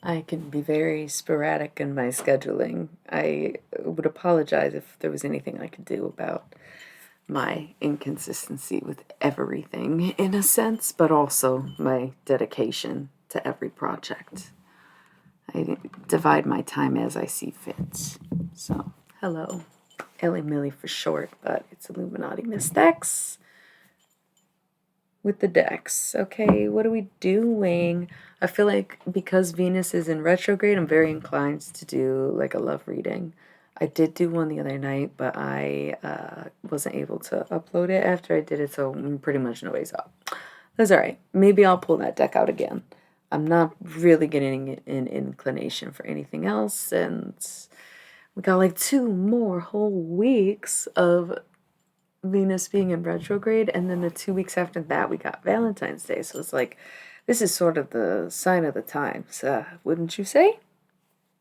I can be very sporadic in my scheduling. I would apologize if there was anything I could do about my inconsistency with everything, in a sense, but also my dedication to every project. I divide my time as I see fit. So, hello. Illy Milly for short, but it's Illuminati Mystics with the decks. Okay, what are we doing? I feel like because Venus is in retrograde, I'm very inclined to do like a love reading. I did do one the other night, but I wasn't able to upload it after I did it, so pretty much nobody's up. That's alright. Maybe I'll pull that deck out again. I'm not really getting an inclination for anything else, and we got like 2 more whole weeks of Venus being in retrograde, and then the 2 weeks after that we got Valentine's Day. So it's like, this is sort of the sign of the times, wouldn't you say?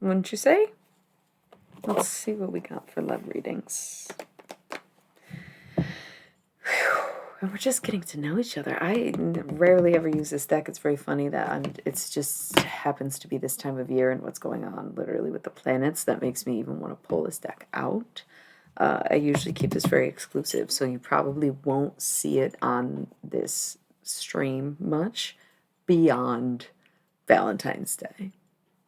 Wouldn't you say? Let's see what we got for love readings. And we're just getting to know each other. I rarely ever use this deck. It's very funny that it's just happens to be this time of year and what's going on literally with the planets that makes me even want to pull this deck out. I usually keep this very exclusive, so you probably won't see it on this stream much beyond Valentine's Day.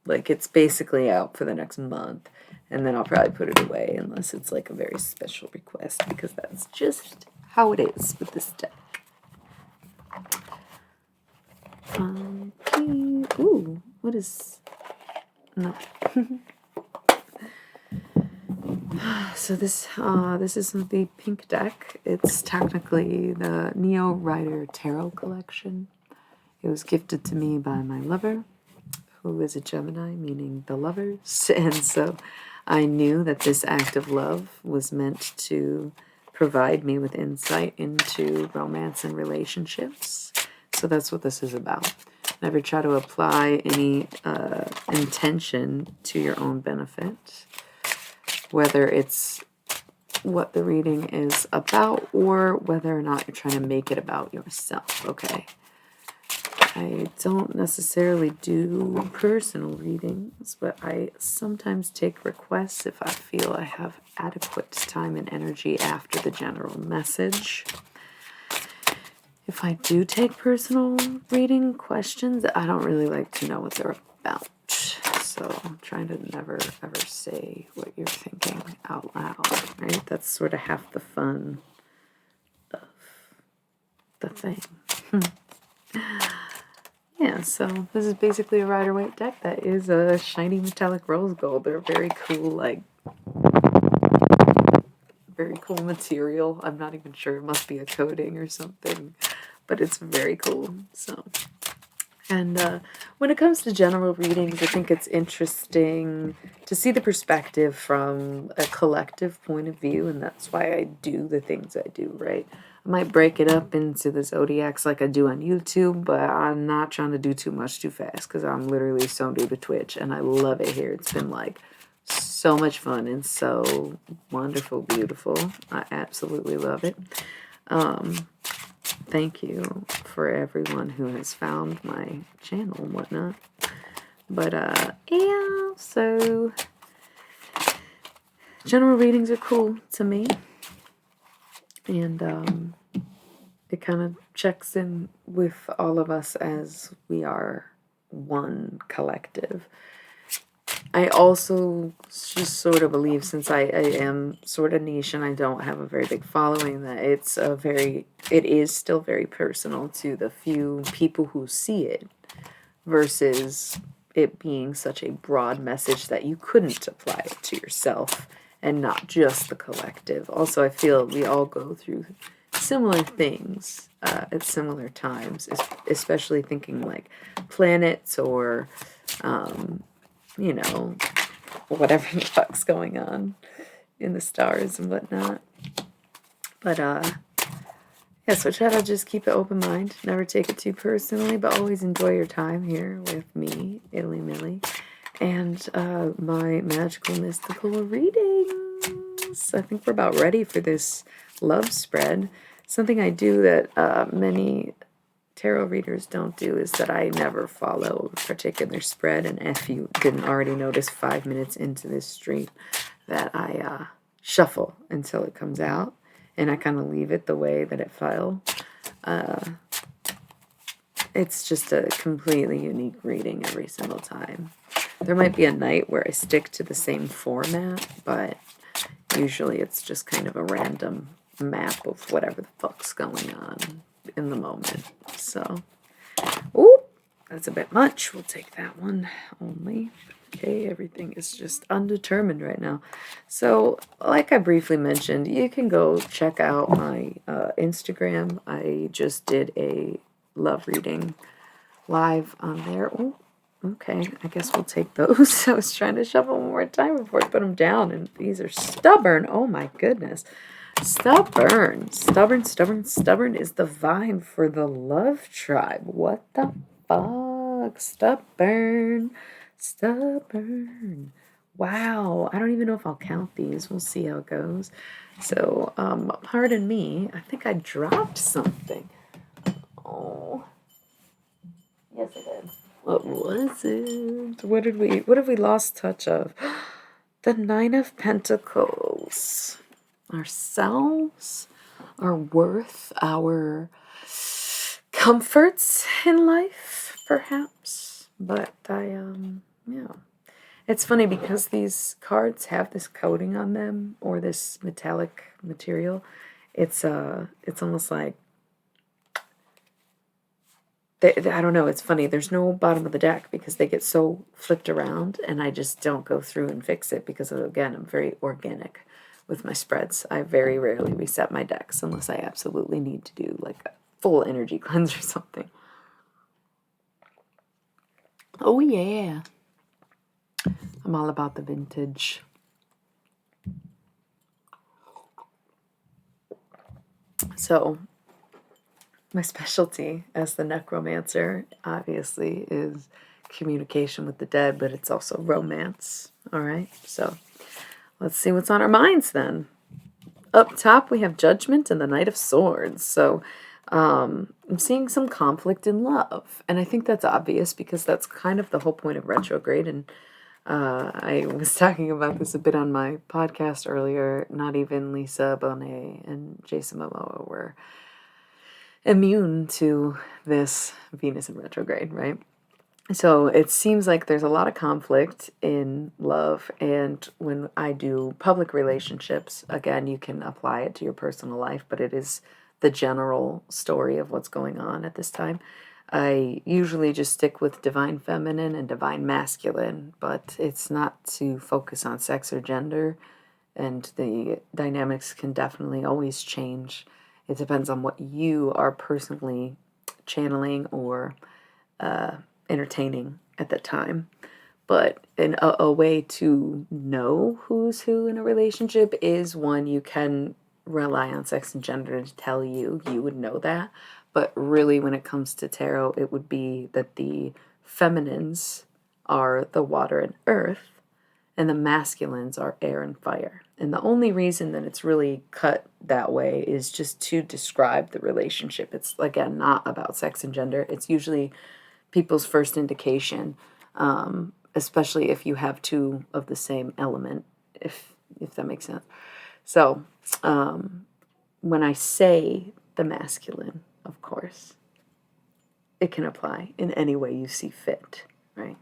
Like, it's basically out for the next month, and then I'll probably put it away unless it's like a very special request, because that's just how it is with this deck. Ooh, what is... No. So this is the Pink Deck. It's technically the Neo Rider Tarot collection. It was gifted to me by my lover, who is a Gemini, meaning the lovers. And so I knew that this act of love was meant to provide me with insight into romance and relationships. So that's what this is about. Never try to apply any intention to your own benefit, whether it's what the reading is about or whether or not you're trying to make it about yourself, okay? I don't necessarily do personal readings, but I sometimes take requests if I feel I have adequate time and energy after the general message. If I do take personal reading questions, I don't really like to know what they're about. So I'm trying to never ever say what you're thinking out loud, right? That's sort of half the fun of the thing. Yeah, so this is basically a Rider-Waite deck that is a shiny metallic rose gold. They're very cool, like, very cool material. I'm not even sure, it must be a coating or something, but it's very cool. So, and when it comes to general readings, I think it's interesting to see the perspective from a collective point of view, and that's why I do the things I do, right? I might break it up into the zodiacs like I do on YouTube, but I'm not trying to do too much too fast because I'm literally so new to Twitch, and I love it here. It's been like so much fun and so wonderful, beautiful. I absolutely love it. Thank you for everyone who has found my channel and whatnot. But yeah, so general readings are cool to me. And it kind of checks in with all of us as we are one collective. I also just sort of believe, since I am sort of niche and I don't have a very big following, that it is still very personal to the few people who see it, versus it being such a broad message that you couldn't apply it to yourself and not just the collective. Also, I feel we all go through similar things at similar times, especially thinking like planets or you know, whatever the fuck's going on in the stars and whatnot. But yeah, so try to just keep an open mind, never take it too personally, but always enjoy your time here with me, Illy Milly, and my magical mystical readings. I think we're about ready for this love spread. Something I do that many tarot readers don't do is that I never follow a particular spread. And if you didn't already notice 5 minutes into this stream that I shuffle until it comes out. And I kind of leave it the way that it fell. It's just a completely unique reading every single time. There might be a night where I stick to the same format, but usually it's just kind of a random map of whatever the fuck's going on in the moment. So, ooh, that's a bit much. We'll take that one only. Okay, everything is just undetermined right now. So, like I briefly mentioned, you can go check out my Instagram. I just did a love reading live on there. Oh, okay, I guess we'll take those. I was trying to shuffle one more time before I put them down, and these are stubborn. Oh my goodness. Stubborn is the vibe for the love tribe. What the fuck? Stubborn. Wow, I don't even know if I'll count these. We'll see how it goes. So, pardon me. I think I dropped something. Oh, yes, I did. What was it? What have we lost touch of? The Nine of Pentacles. Ourselves, our worth, our comforts in life, perhaps. But yeah. It's funny because these cards have this coating on them, or this metallic material. It's almost like, I don't know, it's funny. There's no bottom of the deck because they get so flipped around, and I just don't go through and fix it because, again, I'm very organic with my spreads. I very rarely reset my decks unless I absolutely need to do like a full energy cleanse or something. Oh yeah. I'm all about the vintage. So, my specialty as the necromancer, obviously, is communication with the dead, but it's also romance. All right, so let's see what's on our minds then. Up top, we have Judgment and the Knight of Swords. So I'm seeing some conflict in love. And I think that's obvious because that's kind of the whole point of retrograde. And I was talking about this a bit on my podcast earlier. Not even Lisa Bonet and Jason Momoa were immune to this Venus in retrograde, right? So it seems like there's a lot of conflict in love, and when I do public relationships, again, you can apply it to your personal life, but it is the general story of what's going on at this time. I usually just stick with divine feminine and divine masculine, but it's not to focus on sex or gender, and the dynamics can definitely always change. It depends on what you are personally channeling or entertaining at the time. But a way to know who's who in a relationship is one you can rely on sex and gender to tell you would know that. But really, when it comes to tarot, it would be that the feminines are the water and earth, and the masculines are air and fire. And the only reason that it's really cut that way is just to describe the relationship. It's, again, not about sex and gender. It's usually people's first indication, especially if you have two of the same element, if that makes sense. So when I say the masculine, of course, it can apply in any way you see fit, right?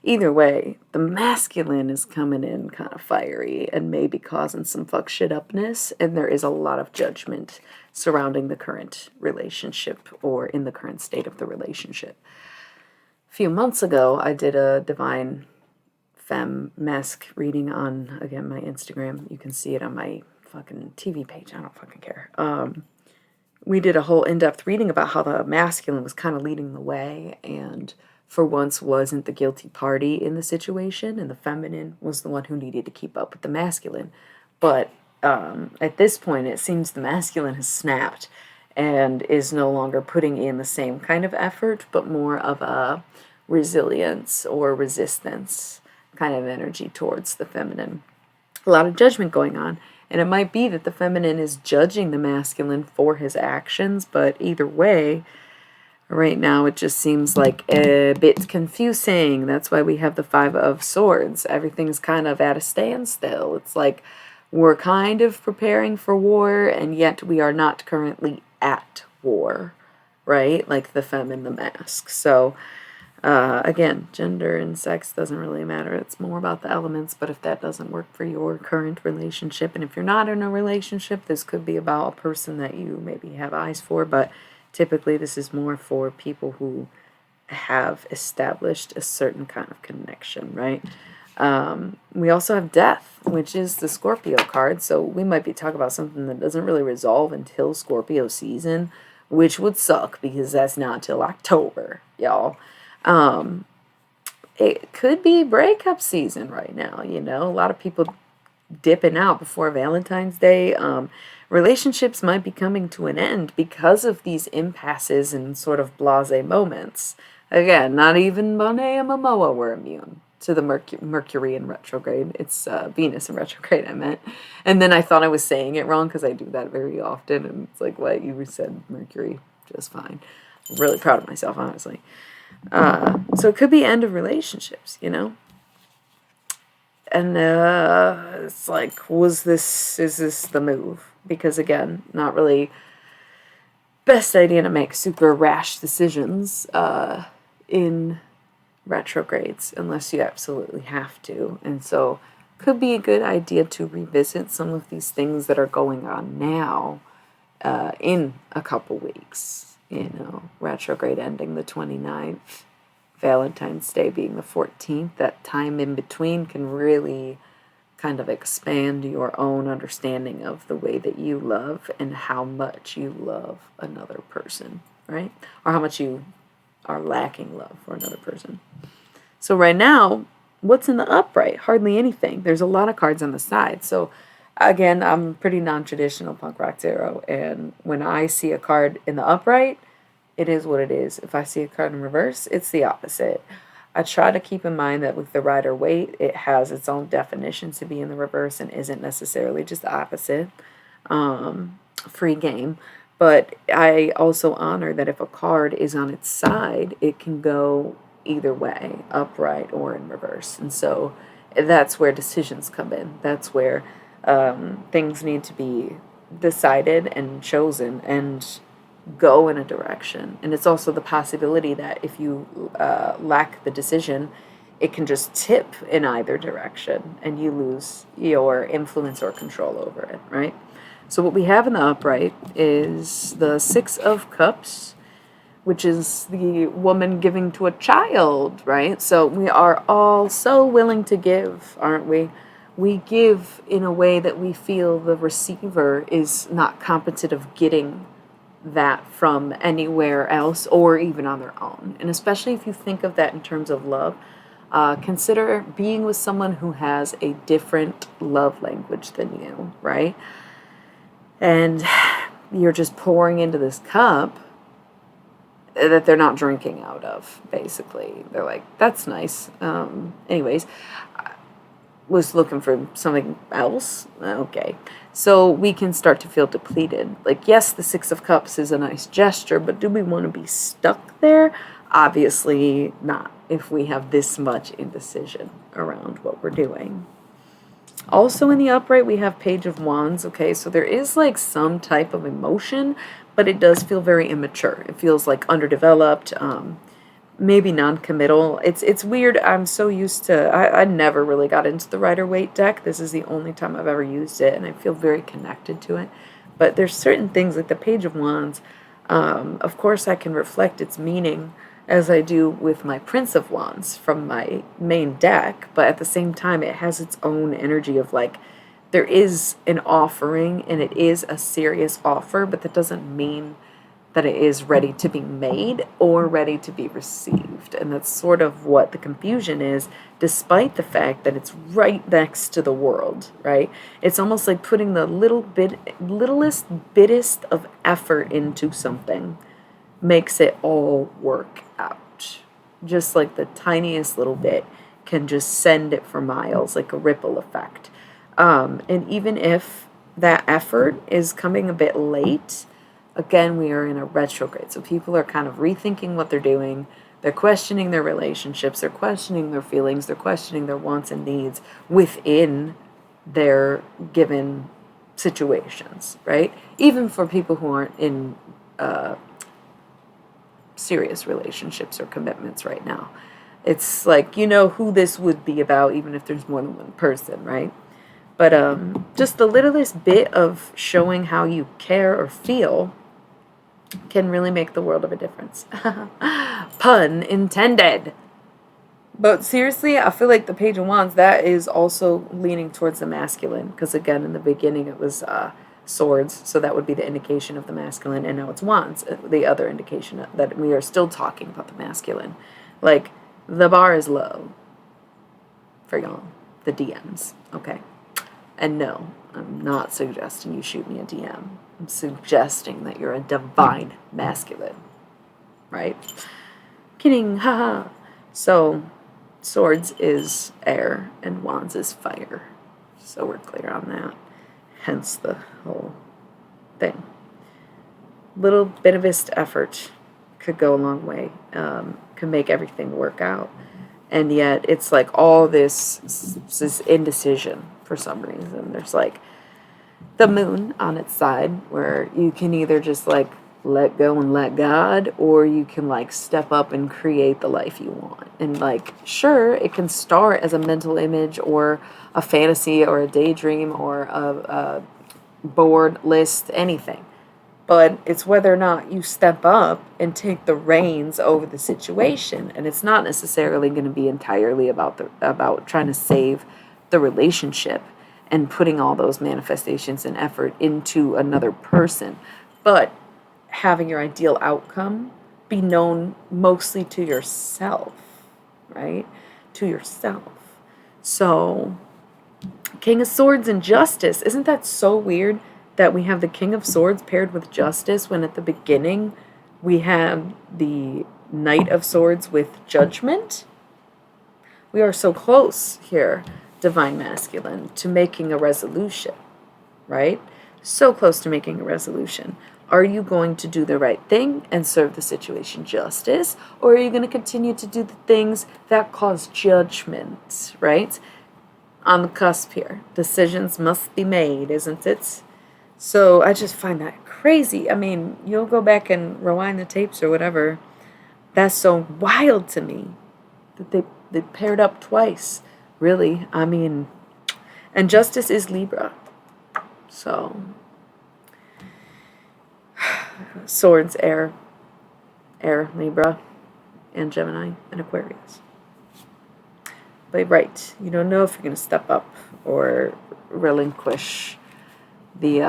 Either way, the masculine is coming in kind of fiery and maybe causing some fuck shit upness, and there is a lot of judgment surrounding the current relationship or in the current state of the relationship. A few months ago, I did a divine femme mask reading on, again, my Instagram. You can see it on my fucking TV page. I don't fucking care. We did a whole in-depth reading about how the masculine was kind of leading the way and for once wasn't the guilty party in the situation, and the feminine was the one who needed to keep up with the masculine. But at this point, it seems the masculine has snapped and is no longer putting in the same kind of effort, but more of a resilience or resistance kind of energy towards the feminine. A lot of judgment going on, and it might be that the feminine is judging the masculine for his actions, but either way, Right now, it just seems like a bit confusing. That's why we have the Five of Swords. Everything's kind of at a standstill. It's like we're kind of preparing for war, and yet we are not currently at war, right? Like the Femme in the Mask. So, again, gender and sex doesn't really matter. It's more about the elements, but if that doesn't work for your current relationship, and if you're not in a relationship, this could be about a person that you maybe have eyes for, but typically this is more for people who have established a certain kind of connection, right? We also have Death, which is the Scorpio card, so we might be talking about something that doesn't really resolve until Scorpio season, which would suck because that's not till October, y'all. It could be breakup season right now, you know. A lot of people dipping out before Valentine's Day. Relationships might be coming to an end because of these impasses and sort of blasé moments. Again, not even Monet and Momoa were immune to the Mercury in retrograde. It's Venus in retrograde, I meant. And then I thought I was saying it wrong because I do that very often. And it's like, what? You said Mercury just fine. I'm really proud of myself, honestly. So it could be end of relationships, you know? And it's like, is this the move? Because again, not really best idea to make super rash decisions in retrogrades unless you absolutely have to. And so could be a good idea to revisit some of these things that are going on now in a couple weeks. You know, retrograde ending the 29th, Valentine's Day being the 14th. That time in between can really kind of expand your own understanding of the way that you love and how much you love another person, right? Or how much you are lacking love for another person. So right now, what's in the upright? Hardly anything. There's a lot of cards on the side. So again, I'm pretty non-traditional punk rock tarot, and when I see a card in the upright, it is what it is. If I see a card in reverse, it's the opposite. I try to keep in mind that with the Rider-Waite, it has its own definition to be in the reverse and isn't necessarily just the opposite. Free game. But I also honor that if a card is on its side, it can go either way, upright or in reverse. And so that's where decisions come in. That's where things need to be decided and chosen and go in a direction. And it's also the possibility that if you lack the decision, it can just tip in either direction and you lose your influence or control over it, right? So what we have in the upright is the Six of Cups, which is the woman giving to a child, right? So we are all so willing to give, aren't we? We give in a way that we feel the receiver is not competent of getting that from anywhere else or even on their own. And especially if you think of that in terms of love, consider being with someone who has a different love language than you, right? And you're just pouring into this cup that they're not drinking out of, basically. They're like, that's nice. Anyways, was looking for something else. Okay. So we can start to feel depleted. Like, yes, the Six of Cups is a nice gesture, but do we want to be stuck there? Obviously not, if we have this much indecision around what we're doing. Also in the upright, we have Page of Wands. Okay, so there is like some type of emotion, but it does feel very immature. It feels like underdeveloped, maybe non-committal. It's weird. I'm so used to, I never really got into the Rider-Waite deck. This is the only time I've ever used it, and I feel very connected to it. But there's certain things like the Page of Wands. Of course, I can reflect its meaning as I do with my Prince of Wands from my main deck, but at the same time, it has its own energy of like, there is an offering, and it is a serious offer, but that doesn't mean that it is ready to be made or ready to be received. And that's sort of what the confusion is, despite the fact that it's right next to the world, right? It's almost like putting the littlest bitest of effort into something makes it all work out. Just like the tiniest little bit can just send it for miles, like a ripple effect. And even if that effort is coming a bit late, again, we are in a retrograde. So people are kind of rethinking what they're doing. They're questioning their relationships. They're questioning their feelings. They're questioning their wants and needs within their given situations, right? Even for people who aren't in serious relationships or commitments right now. It's like, you know who this would be about, even if there's more than one person, right? But just the littlest bit of showing how you care or feel can really make the world of a difference. Pun intended. But seriously, I feel like the Page of Wands, that is also leaning towards the masculine. Because again, in the beginning it was swords, so that would be the indication of the masculine. And now it's wands, the other indication that we are still talking about the masculine. Like, the bar is low for y'all, the DMs, okay? And no, I'm not suggesting you shoot me a DM. I'm suggesting that you're a divine masculine, right? Kidding, haha. So, swords is air and wands is fire. So we're clear on that. Hence the whole thing. Little bit of effort could go a long way. Could make everything work out. And yet it's like all this indecision for some reason. There's like the moon on its side where you can either just like let go and let God, or you can like step up and create the life you want. And like, sure, it can start as a mental image or a fantasy or a daydream or a board list, anything. But it's whether or not you step up and take the reins over the situation. And it's not necessarily going to be entirely about trying to save the relationship and putting all those manifestations and effort into another person, but having your ideal outcome be known mostly to yourself, right? To yourself. So, King of Swords and Justice. Isn't that so weird that we have the King of Swords paired with Justice when at the beginning we have the Knight of Swords with Judgment? We are so close here, Divine Masculine, to making a resolution, right? So close to making a resolution. Are you going to do the right thing and serve the situation justice? Or are you going to continue to do the things that cause judgment, right? On the cusp here. Decisions must be made, isn't it? So I just find that crazy. I mean, you'll go back and rewind the tapes or whatever. That's so wild to me that they paired up twice. Really, I mean, and Justice is Libra. So, Swords, air, Libra, and Gemini, and Aquarius. But right, you don't know if you're going to step up or relinquish the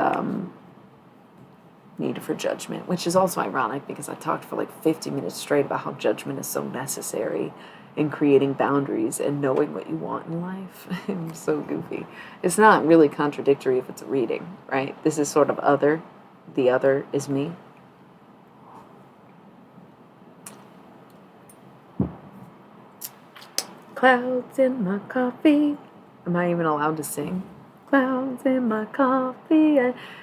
need for judgment, which is also ironic because I talked for like 50 minutes straight about how judgment is so necessary in creating boundaries and knowing what you want in life. I'm so goofy. It's not really contradictory if it's a reading, right? This is sort of other. The other is me. Clouds in my coffee. Am I even allowed to sing? Clouds in my coffee.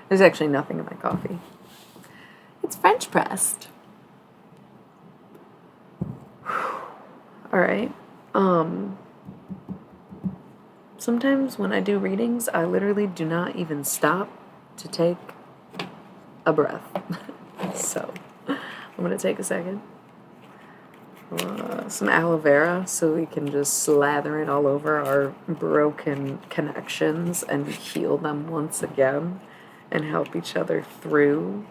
There's actually nothing in my coffee. It's French pressed. All right. Sometimes when I do readings, I literally do not even stop to take a breath. So I'm going to take a second. Some aloe vera so we can just slather it all over our broken connections and heal them once again and help each other through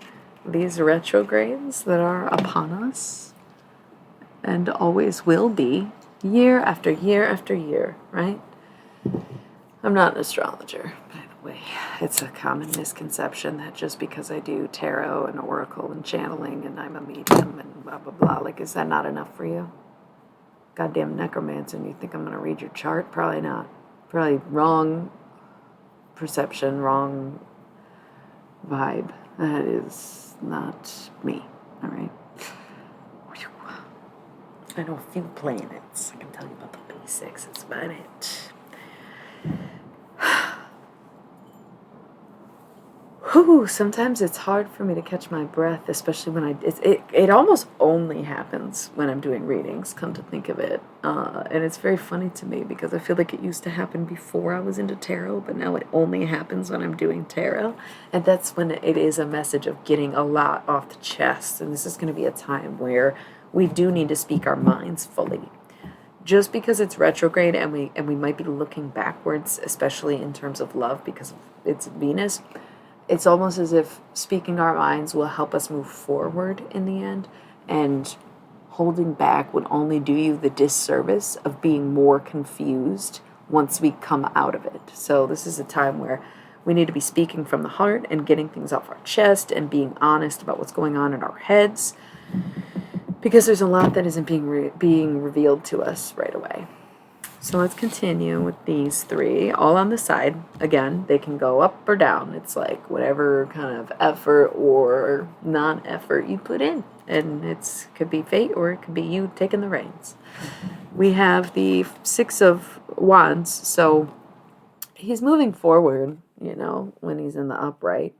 these retrogrades that are upon us and always will be, year after year after year, right? I'm not an astrologer, by the way. It's a common misconception that just because I do tarot and oracle and channeling and I'm a medium and blah, blah, blah, like, is that not enough for you? Goddamn necromancer, and you think I'm going to read your chart? Probably not. Probably wrong perception, wrong vibe. That is not me, all right? I know a few planets. I can tell you about the basics. That's about it. Whew. Ooh, sometimes it's hard for me to catch my breath, especially when it almost only happens when I'm doing readings, come to think of it. And it's very funny to me because I feel like it used to happen before I was into tarot, but now it only happens when I'm doing tarot. And that's when it is a message of getting a lot off the chest. And this is going to be a time where we do need to speak our minds fully. Just because it's retrograde and we might be looking backwards, especially in terms of love because it's Venus, it's almost as if speaking our minds will help us move forward in the end, and holding back would only do you the disservice of being more confused once we come out of it. So this is a time where we need to be speaking from the heart and getting things off our chest and being honest about what's going on in our heads, because there's a lot that isn't being revealed to us right away. So let's continue with these three, all on the side. Again, they can go up or down. It's like whatever kind of effort or non-effort you put in. And it could be fate or it could be you taking the reins. We have the Six of Wands. So he's moving forward, when he's in the upright.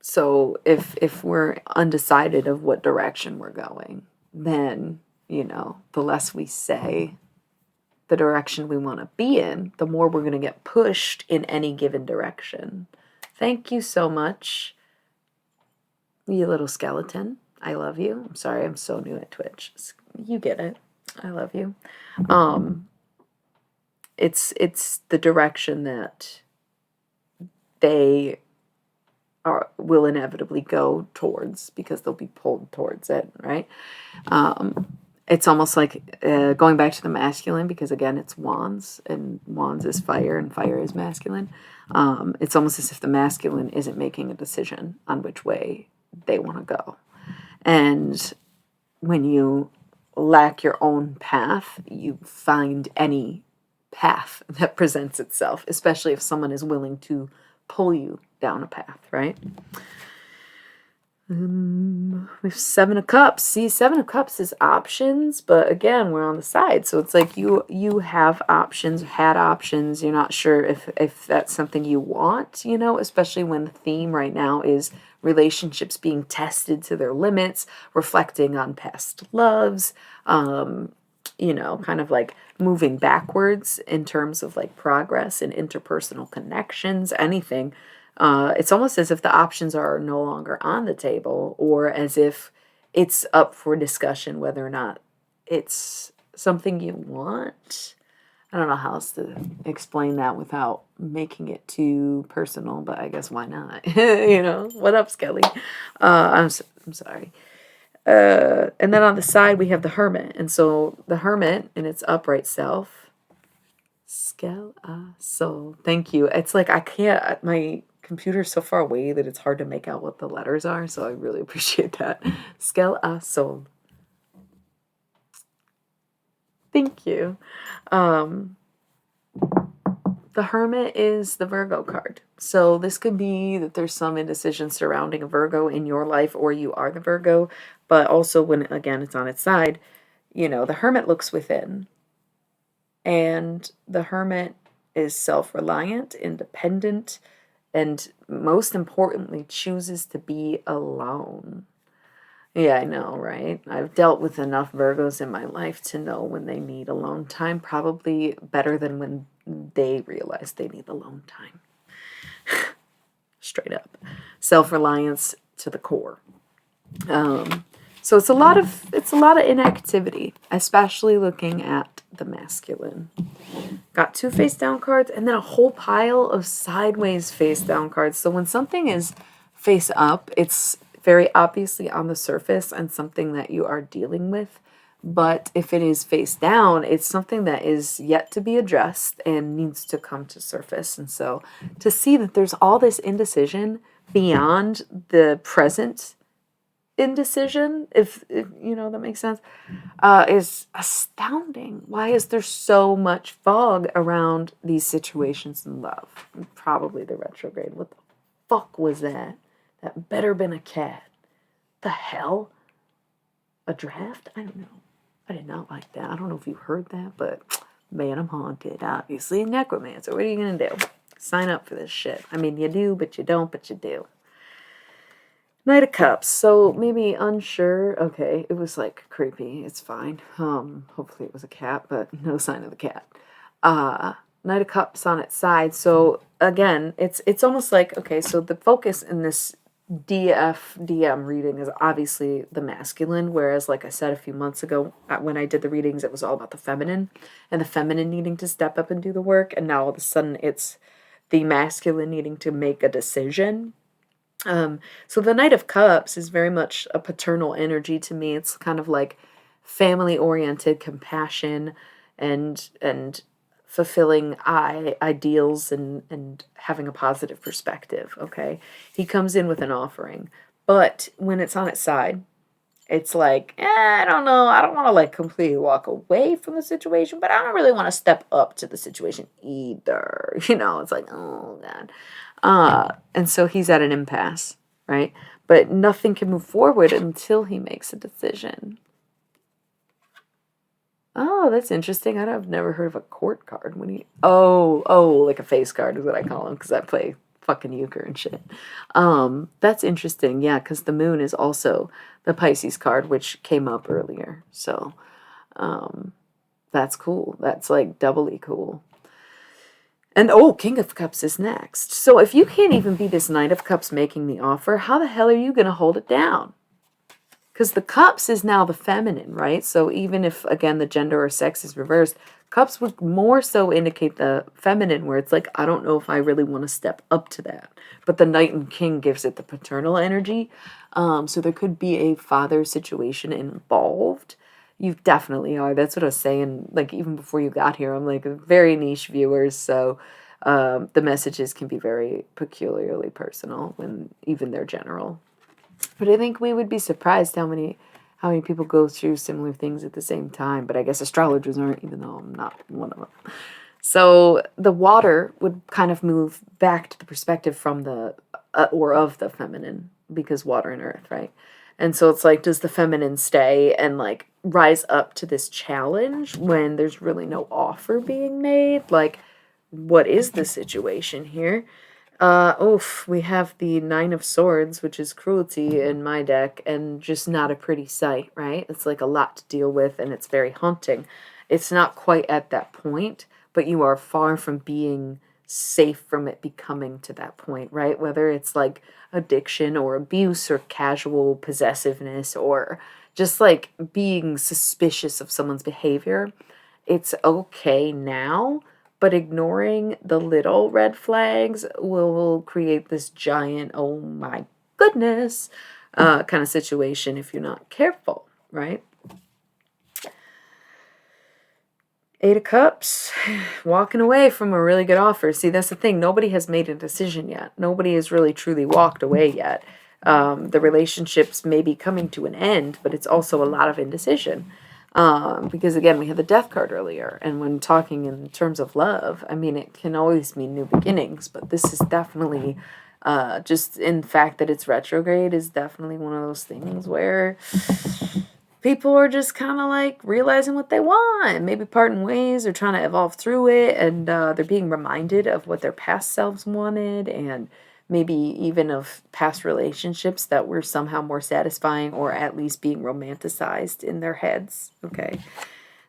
So if we're undecided of what direction we're going, then, the less we say the direction we want to be in, the more we're going to get pushed in any given direction. Thank you so much, you little skeleton. I love you. I'm sorry, I'm so new at Twitch. You get it. I love you. It's the direction that they will inevitably go towards because they'll be pulled towards it, right? It's almost like going back to the masculine, because again, it's wands, and wands is fire, and fire is masculine. It's almost as if the masculine isn't making a decision on which way they want to go. And when you lack your own path, you find any path that presents itself, especially if someone is willing to pull you down a path, right? We have Seven of Cups. See, Seven of Cups is options, but again, we're on the side. So it's like you have options, had options. You're not sure if that's something you want, especially when the theme right now is relationships being tested to their limits, reflecting on past loves, kind of like moving backwards in terms of like progress and interpersonal connections, anything. It's almost as if the options are no longer on the table, or as if it's up for discussion whether or not it's something you want. I don't know how else to explain that without making it too personal, but I guess why not? What up, Skelly? I'm sorry. And then on the side, we have the Hermit. And so the Hermit in its upright self, soul. Thank you. It's like I can't, my computer's so far away that it's hard to make out what the letters are. So I really appreciate that. Soul. Thank you. The Hermit is the Virgo card. So this could be that there's some indecision surrounding a Virgo in your life, or you are the Virgo. But also when, again, it's on its side, the Hermit looks within. And the Hermit is self-reliant, independent, and most importantly, chooses to be alone. Yeah, I know, right? I've dealt with enough Virgos in my life to know when they need alone time, probably better than when they realize they need alone time. Straight up. Self-reliance to the core. So it's a lot of inactivity, especially looking at the masculine. Got two face down cards and then a whole pile of sideways face down cards. So when something is face up, it's very obviously on the surface and something that you are dealing with. But if it is face down, it's something that is yet to be addressed and needs to come to surface. And so to see that there's all this indecision beyond the present indecision, if that makes sense, is astounding. Why is there so much fog around these situations in love? Probably the retrograde. What the fuck was that? That better been a cat. The hell? A draft? I don't know. I did not like that. I don't know if you heard that, but Man, I'm haunted. Obviously, necromancer. What are you going to do? Sign up for this shit. I mean, you do, but you don't, but you do. Knight of Cups. So maybe unsure. Okay, it was like creepy. It's fine. Hopefully it was a cat, but no sign of the cat. Knight of Cups on its side. So again, it's almost like, okay, so the focus in this DM reading is obviously the masculine, whereas like I said a few months ago when I did the readings, it was all about the feminine and the feminine needing to step up and do the work, and now all of a sudden it's the masculine needing to make a decision. So the Knight of Cups is very much a paternal energy to me. It's kind of like family-oriented compassion and fulfilling ideals and having a positive perspective, okay? He comes in with an offering. But when it's on its side, it's like, I don't know. I don't want to like completely walk away from the situation, but I don't really want to step up to the situation either. It's like, oh God. And so he's at an impasse, right? But nothing can move forward until he makes a decision. Oh, that's interesting. I've never heard of a court card. Like a face card is what I call them because I play fucking euchre and shit. That's interesting. Yeah, because the moon is also the Pisces card, which came up earlier. So, that's cool. That's like doubly cool. And King of Cups is next. So if you can't even be this Knight of Cups making the offer, how the hell are you going to hold it down? Because the Cups is now the feminine, right? So even if, again, the gender or sex is reversed, Cups would more so indicate the feminine, where it's like, I don't know if I really want to step up to that. But the Knight and King gives it the paternal energy. So there could be a father situation involved. You definitely are. That's what I was saying. Like, even before you got here, I'm like, very niche viewers. So the messages can be very peculiarly personal when even they're general. But I think we would be surprised how many people go through similar things at the same time. But I guess astrologers aren't, even though I'm not one of them. So the water would kind of move back to the perspective from the or of the feminine, because water and earth, right? And so it's like, does the feminine stay and like rise up to this challenge when there's really no offer being made? Like, what is the situation here? We have the Nine of Swords, which is cruelty in my deck, and just not a pretty sight, right? It's like a lot to deal with, and it's very haunting. It's not quite at that point, but you are far from being safe from it becoming to that point, right? Whether it's like addiction or abuse or casual possessiveness or just like being suspicious of someone's behavior. It's okay now, but ignoring the little red flags will create this giant, oh my goodness, kind of situation if you're not careful, right? Eight of Cups, walking away from a really good offer. See, that's the thing. Nobody has made a decision yet. Nobody has really truly walked away yet. The relationships may be coming to an end, but it's also a lot of indecision. Because again, we had the Death card earlier, and when talking in terms of love, I mean, it can always mean new beginnings, but this is definitely, just in fact that it's retrograde is definitely one of those things where people are just kind of like realizing what they want, maybe parting ways or trying to evolve through it, and they're being reminded of what their past selves wanted, and maybe even of past relationships that were somehow more satisfying or at least being romanticized in their heads. Okay.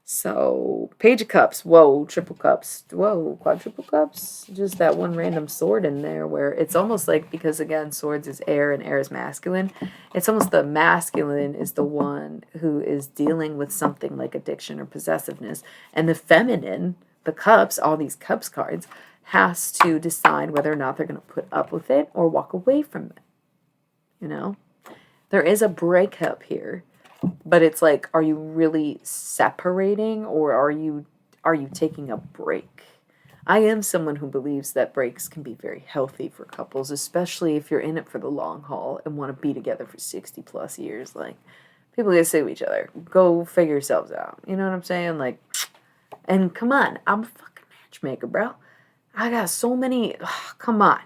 So, Page of Cups. Whoa, Triple Cups. Whoa, Quadruple Cups. Just that one random sword in there where it's almost like, because again, swords is air and air is masculine. It's almost the masculine is the one who is dealing with something like addiction or possessiveness. And the feminine, the cups, all these cups cards, has to decide whether or not they're going to put up with it or walk away from it. There is a breakup here, but it's like, are you really separating, or are you taking a break? I am someone who believes that breaks can be very healthy for couples, especially if you're in it for the long haul and want to be together for 60 plus years. Like, people just say to each other, go figure yourselves out. You know what I'm saying? Like, and come on, I'm a fucking matchmaker, bro. I got so many. Come on,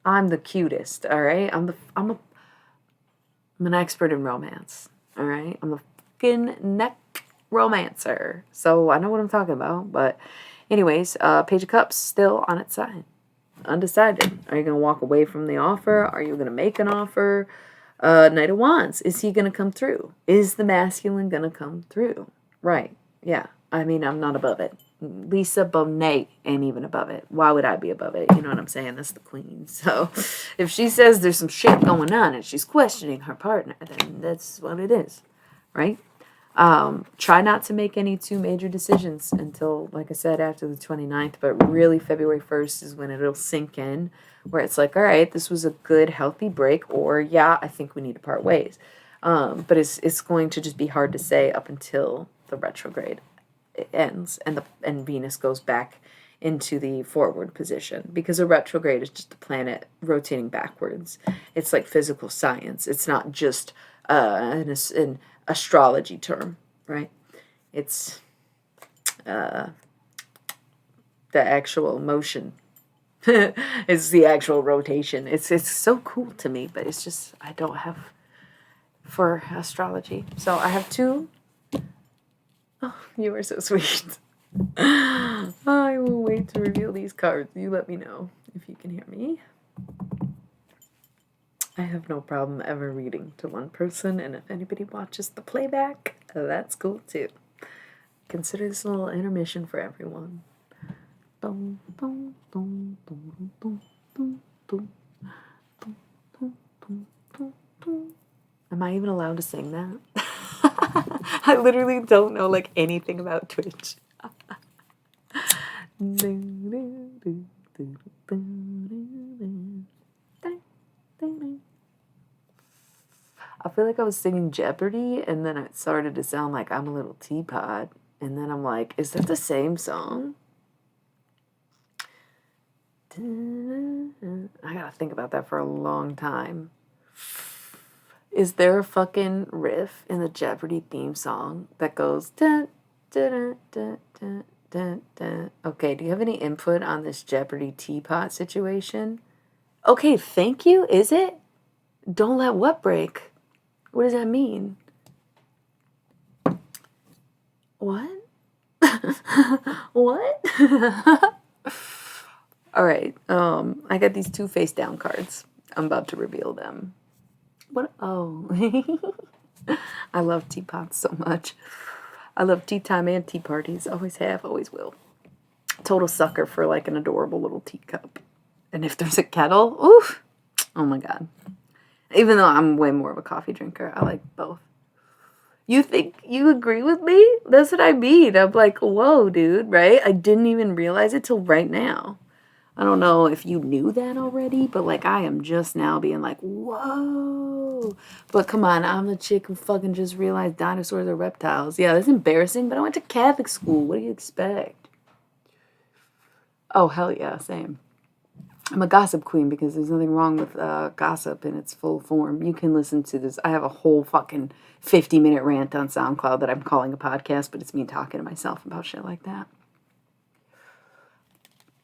I'm the cutest. All right, I'm an expert in romance. All right, I'm the fucking romancer. So I know what I'm talking about. But anyways, Page of Cups still on its side. Undecided. Are you going to walk away from the offer? Are you going to make an offer? Knight of Wands. Is he going to come through? Is the masculine going to come through? Right. Yeah. I mean, I'm not above it. Lisa Bonet ain't even above it. Why would I be above it? You know what I'm saying? That's the queen. So if she says there's some shit going on and she's questioning her partner, then that's what it is. Right? Try not to make any too major decisions until, like I said, after the 29th. But really, February 1st is when it'll sink in, where it's like, all right, this was a good, healthy break, or yeah, I think we need to part ways. But it's going to just be hard to say up until the retrograde ends and Venus goes back into the forward position, because a retrograde is just a planet rotating backwards. It's like physical science. It's not just an astrology term, right? It's the actual motion. It's the actual rotation. It's so cool to me, but it's just I don't have for astrology. So I have two. Oh, you are so sweet. I will wait to reveal these cards. You let me know if you can hear me. I have no problem ever reading to one person, and if anybody watches the playback, that's cool too. Consider this a little intermission for everyone. Am I even allowed to sing that? I literally don't know like anything about Twitch. I feel like I was singing Jeopardy, and then it started to sound like I'm a Little Teapot, and then I'm like, is that the same song? I gotta think about that for a long time. Is there a fucking riff in the Jeopardy theme song that goes dun, dun, dun, dun, dun, dun? Okay, do you have any input on this Jeopardy teapot situation? Okay, thank you. Is it? Don't let what break? What does that mean? What? What? All right. I got these two face down cards. I'm about to reveal them. What? Oh. I love teapots so much. I love tea time and tea parties. Always have, always will. Total sucker for like an adorable little teacup. And if there's a kettle, oof. Oh my God. Even though I'm way more of a coffee drinker, I like both. You think you agree with me? That's what I mean. I'm like, whoa, dude, right? I didn't even realize it till right now. I don't know if you knew that already, but like I am just now being like, whoa. But come on, I'm the chick who fucking just realized dinosaurs are reptiles. Yeah, that's embarrassing, but I went to Catholic school. What do you expect? Oh, hell yeah, same. I'm a gossip queen because there's nothing wrong with gossip in its full form. You can listen to this. I have a whole fucking 50-minute rant on SoundCloud that I'm calling a podcast, but it's me talking to myself about shit like that.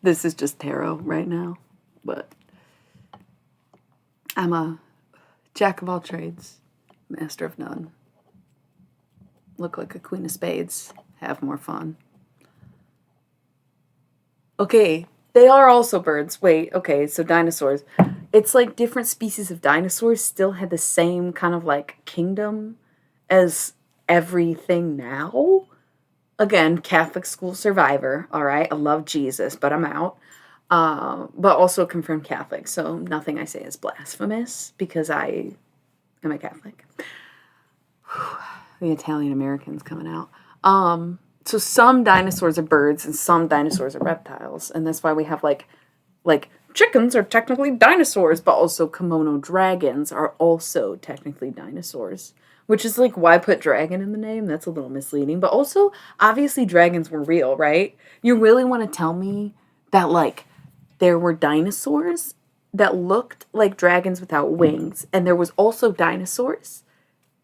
This is just tarot right now, but I'm a jack of all trades, master of none. Look like a queen of spades, have more fun. Okay, they are also birds. Wait, okay, so dinosaurs. It's like different species of dinosaurs still had the same kind of like kingdom as everything now. Again, Catholic school survivor, all right? I love Jesus, but I'm out. But also confirmed Catholic, so nothing I say is blasphemous because I am a Catholic. The Italian American's coming out. So some dinosaurs are birds and some dinosaurs are reptiles, and that's why we have like chickens are technically dinosaurs, but also kimono dragons are also technically dinosaurs. Which is like, why put dragon in the name? That's a little misleading. But also, obviously, dragons were real, right? You really want to tell me that, like, there were dinosaurs that looked like dragons without wings. And there was also dinosaurs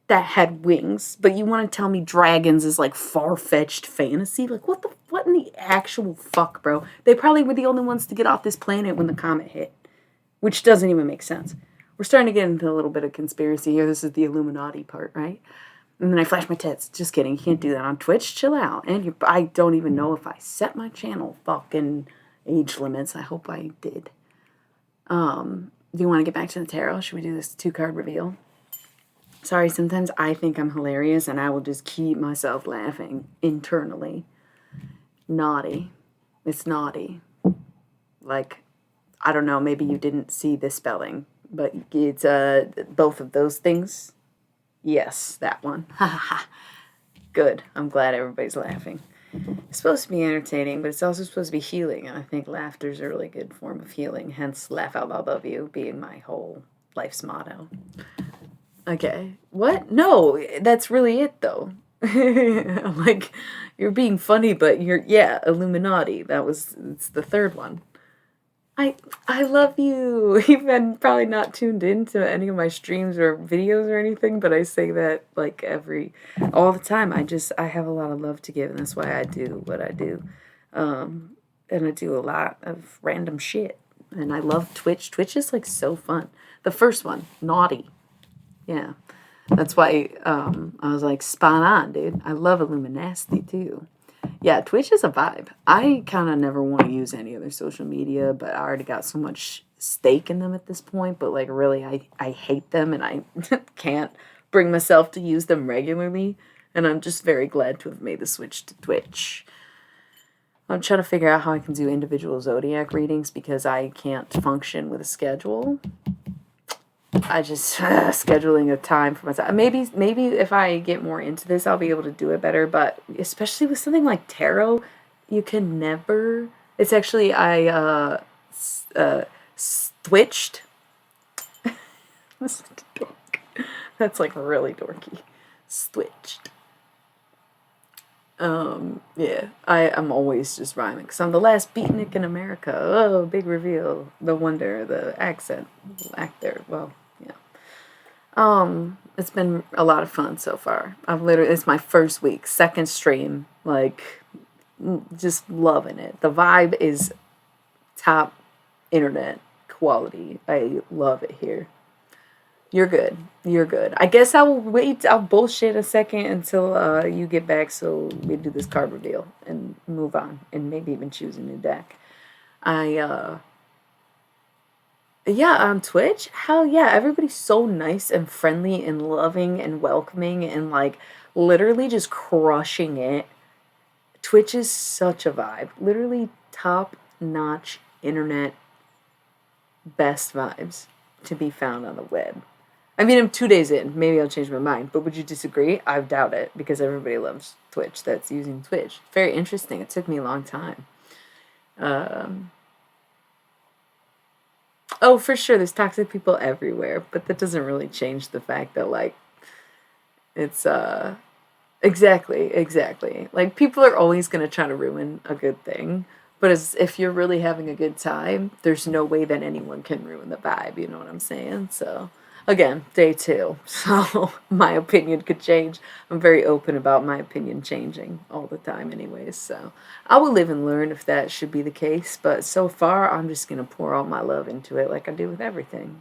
that had wings. But you want to tell me dragons is, like, far-fetched fantasy? Like, what in the actual fuck, bro? They probably were the only ones to get off this planet when the comet hit. Which doesn't even make sense. We're starting to get into a little bit of conspiracy here. This is the Illuminati part, right? And then I flash my tits. Just kidding. You can't do that on Twitch. Chill out. And I don't even know if I set my channel fucking age limits. I hope I did. Do you want to get back to the tarot? Should we do this 2-card reveal? Sorry, sometimes I think I'm hilarious and I will just keep myself laughing internally. Naughty. It's naughty. Like, I don't know, maybe you didn't see the spelling, but it's both of those things. Yes, that one. Ha ha ha. Good. I'm glad everybody's laughing. It's supposed to be entertaining, but it's also supposed to be healing. And I think laughter is a really good form of healing. Hence, laugh out loud, love you being my whole life's motto. Okay. What? No, that's really it, though. Like, you're being funny, but yeah, Illuminati. It's the third one. I love you. You've been probably not tuned into any of my streams or videos or anything, but I say that like all the time. I have a lot of love to give, and that's why I do what I do. And I do a lot of random shit. And I love Twitch. Twitch is like so fun. The first one, naughty. Yeah. That's why I was like, spot on, dude. I love Illuminati too. Yeah, Twitch is a vibe. I kind of never want to use any other social media, but I already got so much stake in them at this point. But like, really, I hate them, and I can't bring myself to use them regularly. And I'm just very glad to have made the switch to Twitch. I'm trying to figure out how I can do individual zodiac readings because I can't function with a schedule. I just scheduling a time for myself. Maybe if I get more into this, I'll be able to do it better. But especially with something like tarot, you can never. It's actually switched. That's like really dorky. Switched. Yeah, I'm always just rhyming because I'm the last beatnik in America. Oh, big reveal. The wonder, the accent, actor. Well, yeah. It's been a lot of fun so far. It's my first week, second stream, like, just loving it. The vibe is top internet quality. I love it here. You're good. You're good. I guess I will wait. I'll bullshit a second until you get back so we do this card reveal and move on and maybe even choose a new deck. Yeah, on Twitch, hell yeah, everybody's so nice and friendly and loving and welcoming and like literally just crushing it. Twitch is such a vibe. Literally top-notch internet best vibes to be found on the web. I mean, I'm 2 days in. Maybe I'll change my mind. But would you disagree? I doubt it because everybody loves Twitch that's using Twitch. Very interesting. It took me a long time. Oh, for sure. There's toxic people everywhere. But that doesn't really change the fact that, like, it's, exactly. Like, people are always going to try to ruin a good thing. But if you're really having a good time, there's no way that anyone can ruin the vibe. You know what I'm saying? So, again, day 2. So, my opinion could change. I'm very open about my opinion changing all the time anyways. So, I will live and learn if that should be the case. But so far, I'm just going to pour all my love into it like I do with everything.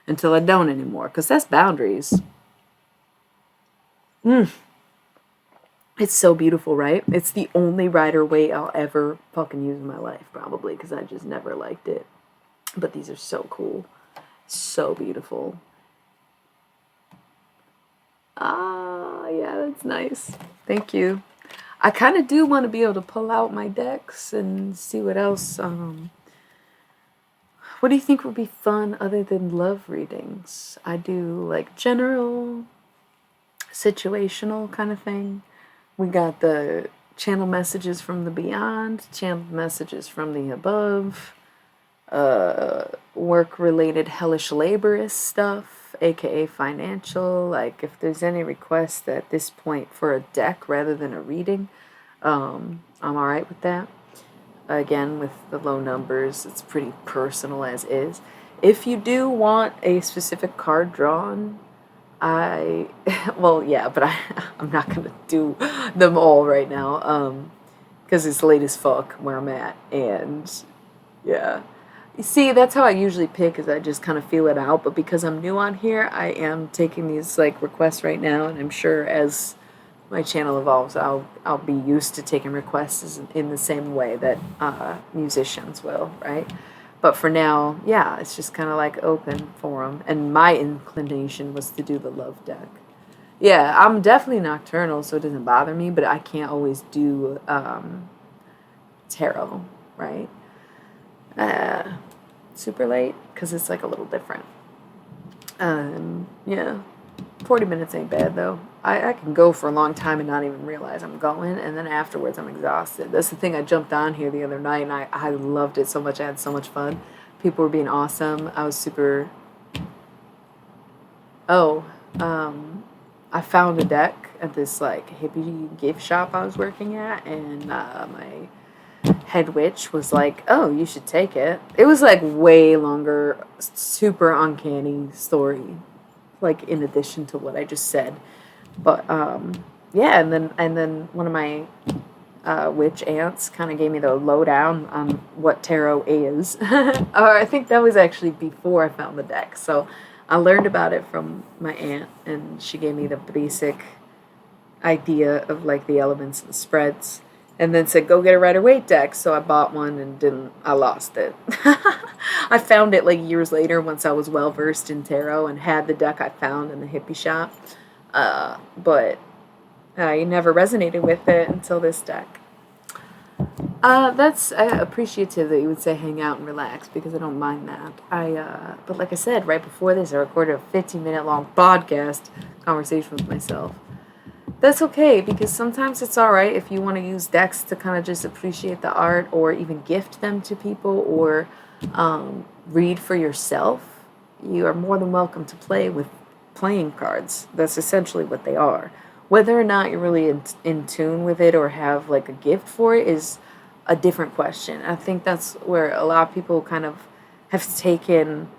Until I don't anymore. Because that's boundaries. It's so beautiful, right? It's the only rider weight I'll ever fucking use in my life, probably, because I just never liked it. But these are so cool. So beautiful. Ah, yeah, that's nice. Thank you. I kind of do want to be able to pull out my decks and see what else. What do you think would be fun other than love readings? I do, like, general, situational kind of thing. We got the channel messages from the beyond, channel messages from the above, work-related hellish laborious stuff, aka financial. Like, if there's any requests at this point for a deck rather than a reading, I'm alright with that. Again, with the low numbers, it's pretty personal as is. If you do want a specific card drawn, well, yeah, but I'm not going to do them all right now, because it's late as fuck where I'm at, and, yeah. See, that's how I usually pick, is I just kind of feel it out. But because I'm new on here, I am taking these like requests right now, and I'm sure as my channel evolves, I'll be used to taking requests in the same way that musicians will, right? But for now, yeah, it's just kind of like open forum. And my inclination was to do the love deck. Yeah, I'm definitely nocturnal, so it doesn't bother me, but I can't always do tarot, right? Super late, because it's like a little different. Yeah, 40 minutes ain't bad though. I can go for a long time and not even realize I'm going, and then afterwards I'm exhausted. That's the thing. I jumped on here the other night and I loved it so much. I had so much fun. People were being awesome. I was super. Oh, I found a deck at this like hippie gift shop I was working at, and my head witch was like, "Oh, you should take it." It was like way longer, super uncanny story, like in addition to what I just said. But yeah, and then one of my witch aunts kind of gave me the lowdown on what tarot is. Or I think that was actually before I found the deck. So I learned about it from my aunt, and she gave me the basic idea of like the elements and the spreads, and then said go get a Rider-Waite deck. So I bought one and I lost it. I found it like years later once I was well versed in tarot and had the deck I found in the hippie shop, but I never resonated with it until this deck. That's appreciative that you would say hang out and relax, because I don't mind that. But like I said, right before this, I recorded a 15-minute long podcast conversation with myself. That's okay, because sometimes it's all right if you want to use decks to kind of just appreciate the art, or even gift them to people, or read for yourself. You are more than welcome to play with playing cards. That's essentially what they are. Whether or not you're really in tune with it or have like a gift for it is a different question. I think that's where a lot of people kind of have taken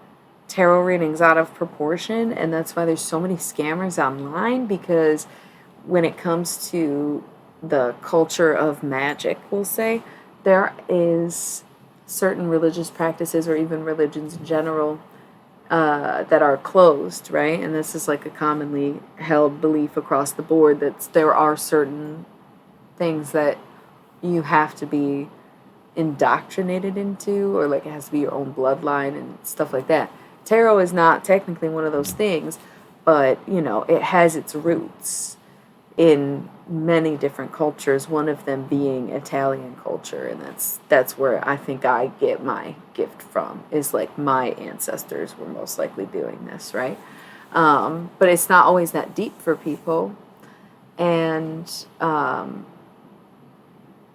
tarot readings out of proportion, and that's why there's so many scammers online, because when it comes to the culture of magic, we'll say, there is certain religious practices, or even religions in general, that are closed, right? And this is like a commonly held belief across the board, that there are certain things that you have to be indoctrinated into, or like it has to be your own bloodline and stuff like that. Tarot is not technically one of those things, but it has its roots in many different cultures, one of them being Italian culture, and that's where I think I get my gift from, is like my ancestors were most likely doing this, right? But it's not always that deep for people, and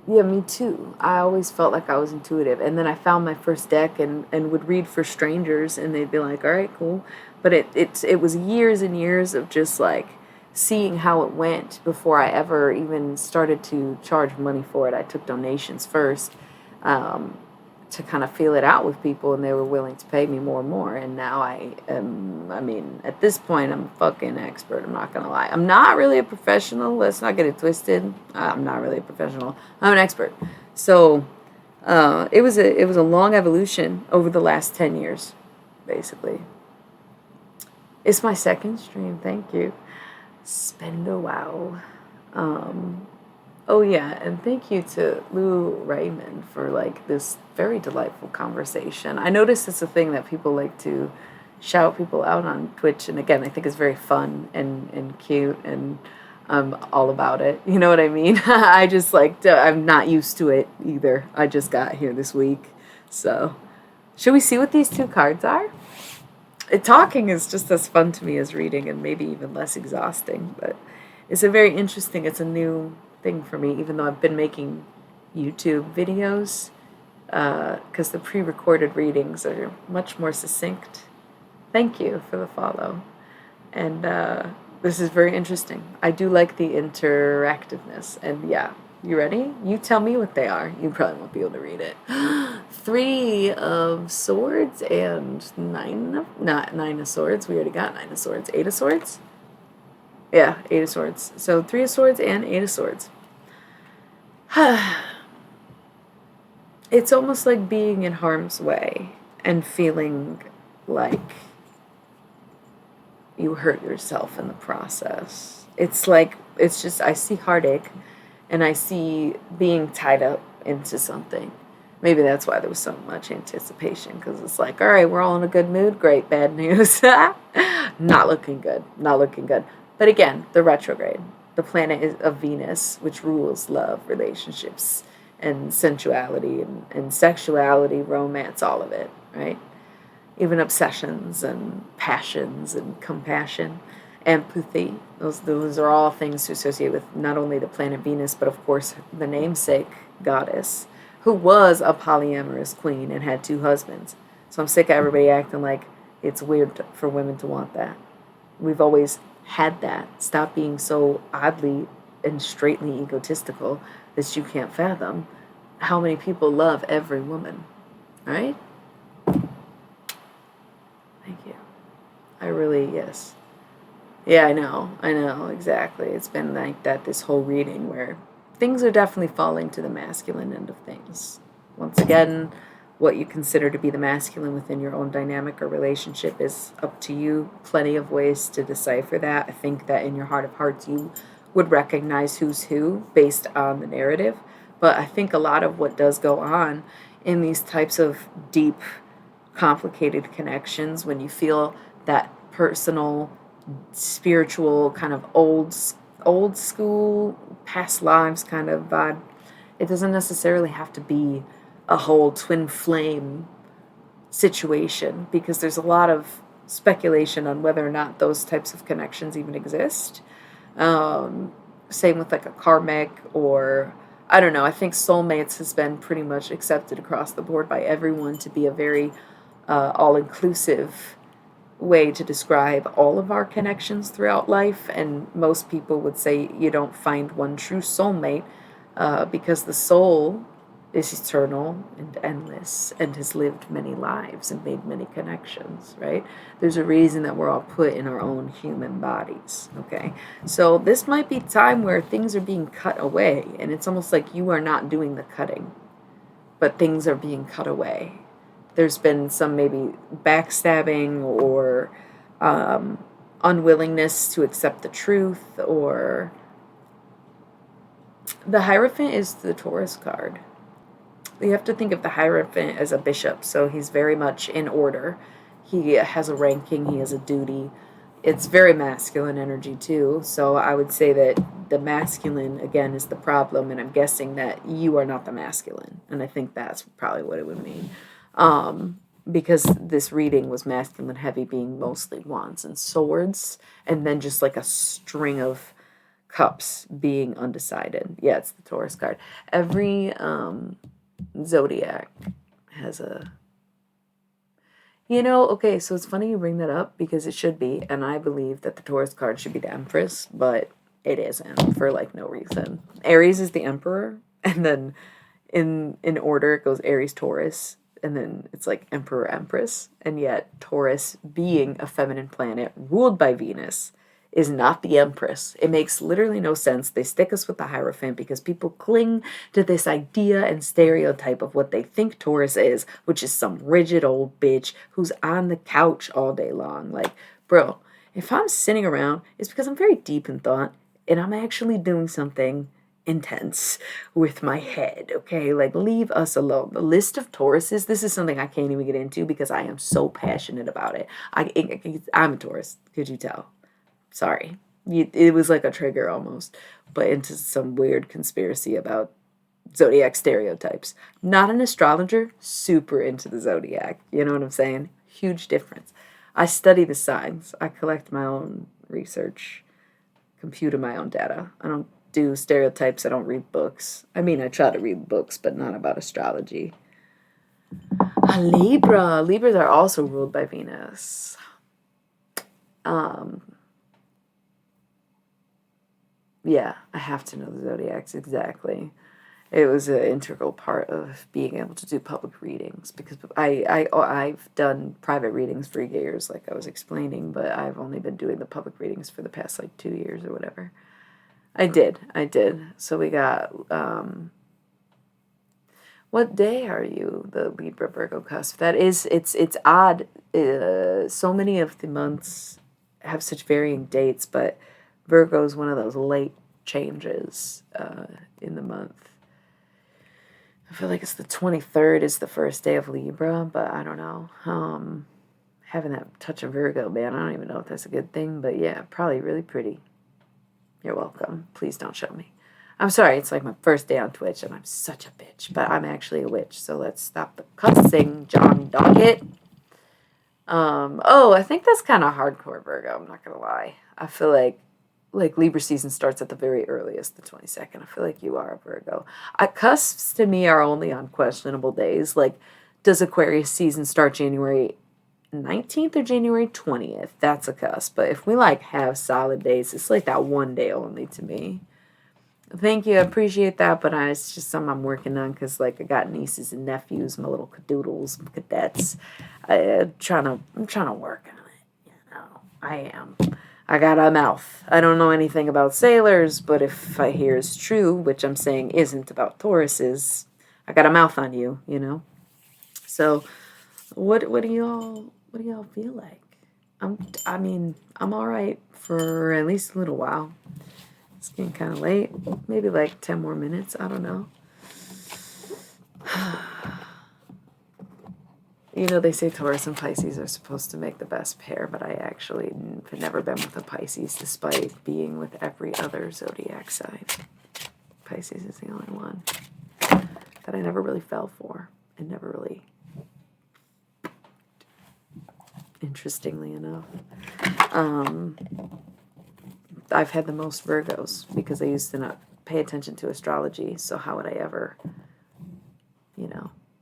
yeah, me too. I always felt like I was intuitive, and then I found my first deck and would read for strangers, and they'd be like, "All right, cool," but it was years and years of just like seeing how it went before I ever even started to charge money for it. I took donations first, to kind of feel it out with people, and they were willing to pay me more and more. And now at this point, I'm a fucking expert. I'm not gonna lie. I'm not really a professional. Let's not get it twisted. I'm not really a professional. I'm an expert. So it was a long evolution over the last 10 years, basically. It's my second stream. Thank you. Spend a wow. Oh yeah, and thank you to Lou Raymond for like this very delightful conversation. I noticed it's a thing that people like to shout people out on Twitch, and again, I think it's very fun and cute, and I'm all about it. You know what I mean? I just I'm not used to it either. I just got here this week. So, should we see what these two cards are? Talking is just as fun to me as reading, and maybe even less exhausting, but it's it's a new thing for me, even though I've been making YouTube videos, because the pre-recorded readings are much more succinct. Thank you for the follow. And this is very interesting. I do like the interactiveness. And yeah, you ready? You tell me what they are. You probably won't be able to read it. 3 of Swords and Nine of Swords. We already got 9 of Swords. 8 of Swords? Yeah, 8 of Swords. So 3 of Swords and 8 of Swords. It's almost like being in harm's way. and feeling like you hurt yourself in the process. It's like, it's just, I see heartache and I see being tied up into something. Maybe that's why there was so much anticipation, because it's like, all right, we're all in a good mood. Great, bad news. Not looking good. Not looking good. But again, the retrograde. The planet is of Venus, which rules love, relationships, and sensuality, and sexuality, romance, all of it, right? Even obsessions and passions and compassion, empathy. Those are all things to associate with not only the planet Venus, but of course the namesake goddess, who was a polyamorous queen and had 2 husbands. So I'm sick of everybody acting like it's weird for women to want that. We've always had that. Stop being so oddly and straightly egotistical that you can't fathom how many people love every woman, right? Thank you. I really, yes. Yeah, I know, exactly. It's been like that this whole reading, where things are definitely falling to the masculine end of things. Once again, what you consider to be the masculine within your own dynamic or relationship is up to you. Plenty of ways to decipher that. I think that in your heart of hearts, you would recognize who's who based on the narrative. But I think a lot of what does go on in these types of deep, complicated connections, when you feel that personal, spiritual, kind of old school, past lives kind of vibe, it doesn't necessarily have to be a whole twin flame situation, because there's a lot of speculation on whether or not those types of connections even exist. Same with like a karmic, or I don't know. I think soulmates has been pretty much accepted across the board by everyone to be a very all-inclusive way to describe all of our connections throughout life. And most people would say you don't find one true soulmate, because the soul is eternal and endless and has lived many lives and made many connections, right? There's a reason that we're all put in our own human bodies, okay? So this might be time where things are being cut away, and it's almost like you are not doing the cutting, but things are being cut away. There's been some maybe backstabbing, or unwillingness to accept the truth, or the Hierophant is the Taurus card. You have to think of the Hierophant as a bishop, so he's very much in order. He has a ranking, he has a duty. It's very masculine energy too, so I would say that the masculine, again, is the problem, and I'm guessing that you are not the masculine, and I think that's probably what it would mean. Because this reading was masculine heavy, being mostly wands and swords, and then just like a string of cups being undecided. Yeah, it's the Taurus card. Every zodiac has a, okay, so it's funny you bring that up, because it should be, and I believe that the Taurus card should be the Empress, but it isn't, for like no reason. Aries is the Emperor, and then in order it goes Aries, Taurus, and then it's like Emperor, Empress, and yet Taurus, being a feminine planet ruled by Venus, is not the Empress. It makes literally no sense. They stick us with the Hierophant because people cling to this idea and stereotype of what they think Taurus is, which is some rigid old bitch who's on the couch all day long. Like, bro, if I'm sitting around, it's because I'm very deep in thought and I'm actually doing something intense with my head, okay? Like, leave us alone. The list of Tauruses, this is something I can't even get into because I am so passionate about it. I'm a Taurus, could you tell? Sorry. It was like a trigger almost, but into some weird conspiracy about zodiac stereotypes. Not an astrologer, super into the zodiac. You know what I'm saying? Huge difference. I study the signs. I collect my own research, compute my own data. I don't do stereotypes. I don't read books. I mean, I try to read books, but not about astrology. A Libra. Libras are also ruled by Venus. Yeah, I have to know the zodiacs exactly. It was an integral part of being able to do public readings, because I've done private readings for years, like I was explaining, but I've only been doing the public readings for the past like 2 years or whatever. I did. So we got What day are you, the Libra Virgo cusp? It's odd. So many of the months have such varying dates, but Virgo is one of those late changes in the month. I feel like it's the 23rd is the first day of Libra, but I don't know. Having that touch of Virgo, man, I don't even know if that's a good thing, but yeah, probably really pretty. You're welcome. Please don't show me. I'm sorry, it's like my first day on Twitch, and I'm such a bitch, but I'm actually a witch, so let's stop the cussing, John Doggett. I think that's kind of hardcore Virgo, I'm not gonna lie. I feel like Libra season starts at the very earliest, the 22nd. I feel like you are a Virgo. Cusps to me are only on questionable days. Like, does Aquarius season start January 19th or January 20th? That's a cusp. But if we like have solid days, it's like that one day only to me. Thank you, I appreciate that, but it's just something I'm working on because, like, I got nieces and nephews, my little cadoodles, cadets. I'm trying to work on it. You know, I am. I got a mouth. I don't know anything about sailors, but if I hear is true, which I'm saying isn't about Tauruses, I got a mouth on you. You know. So, what do y'all feel like? I'm all right for at least a little while. It's getting kind of late. Maybe like 10 more minutes. I don't know. You know, they say Taurus and Pisces are supposed to make the best pair, but I actually have never been with a Pisces despite being with every other zodiac sign. Pisces is the only one that I never really fell for and never really, interestingly enough. I've had the most Virgos because I used to not pay attention to astrology, so how would I ever,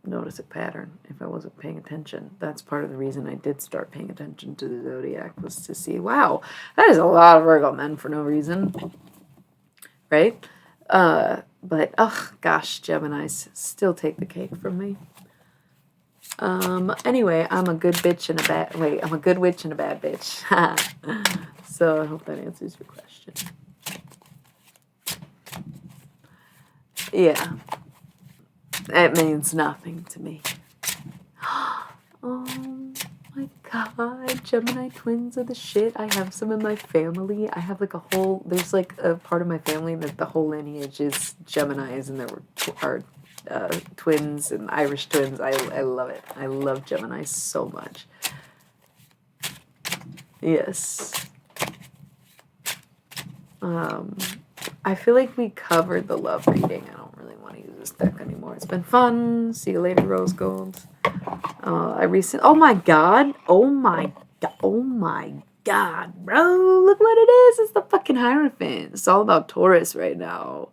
notice a pattern if I wasn't paying attention? That's part of the reason I did start paying attention to the zodiac, was to see, wow, that is a lot of Virgo men for no reason, right? But oh gosh, Geminis still take the cake from me. Anyway, I'm a good witch and a bad bitch. So I hope that answers your question. Yeah. It means nothing to me. Oh my god, Gemini twins are the shit. I have some in my family. I have like there's like a part of my family that the whole lineage is Geminis, and there are twins and Irish twins. I love it. I love Geminis so much. Yes. I feel like we covered the love reading. I don't really want to use this deck anymore. It's been fun. See you later, Rose Gold. Oh my god, bro. Look what it is. It's the fucking Hierophant. It's all about Taurus right now.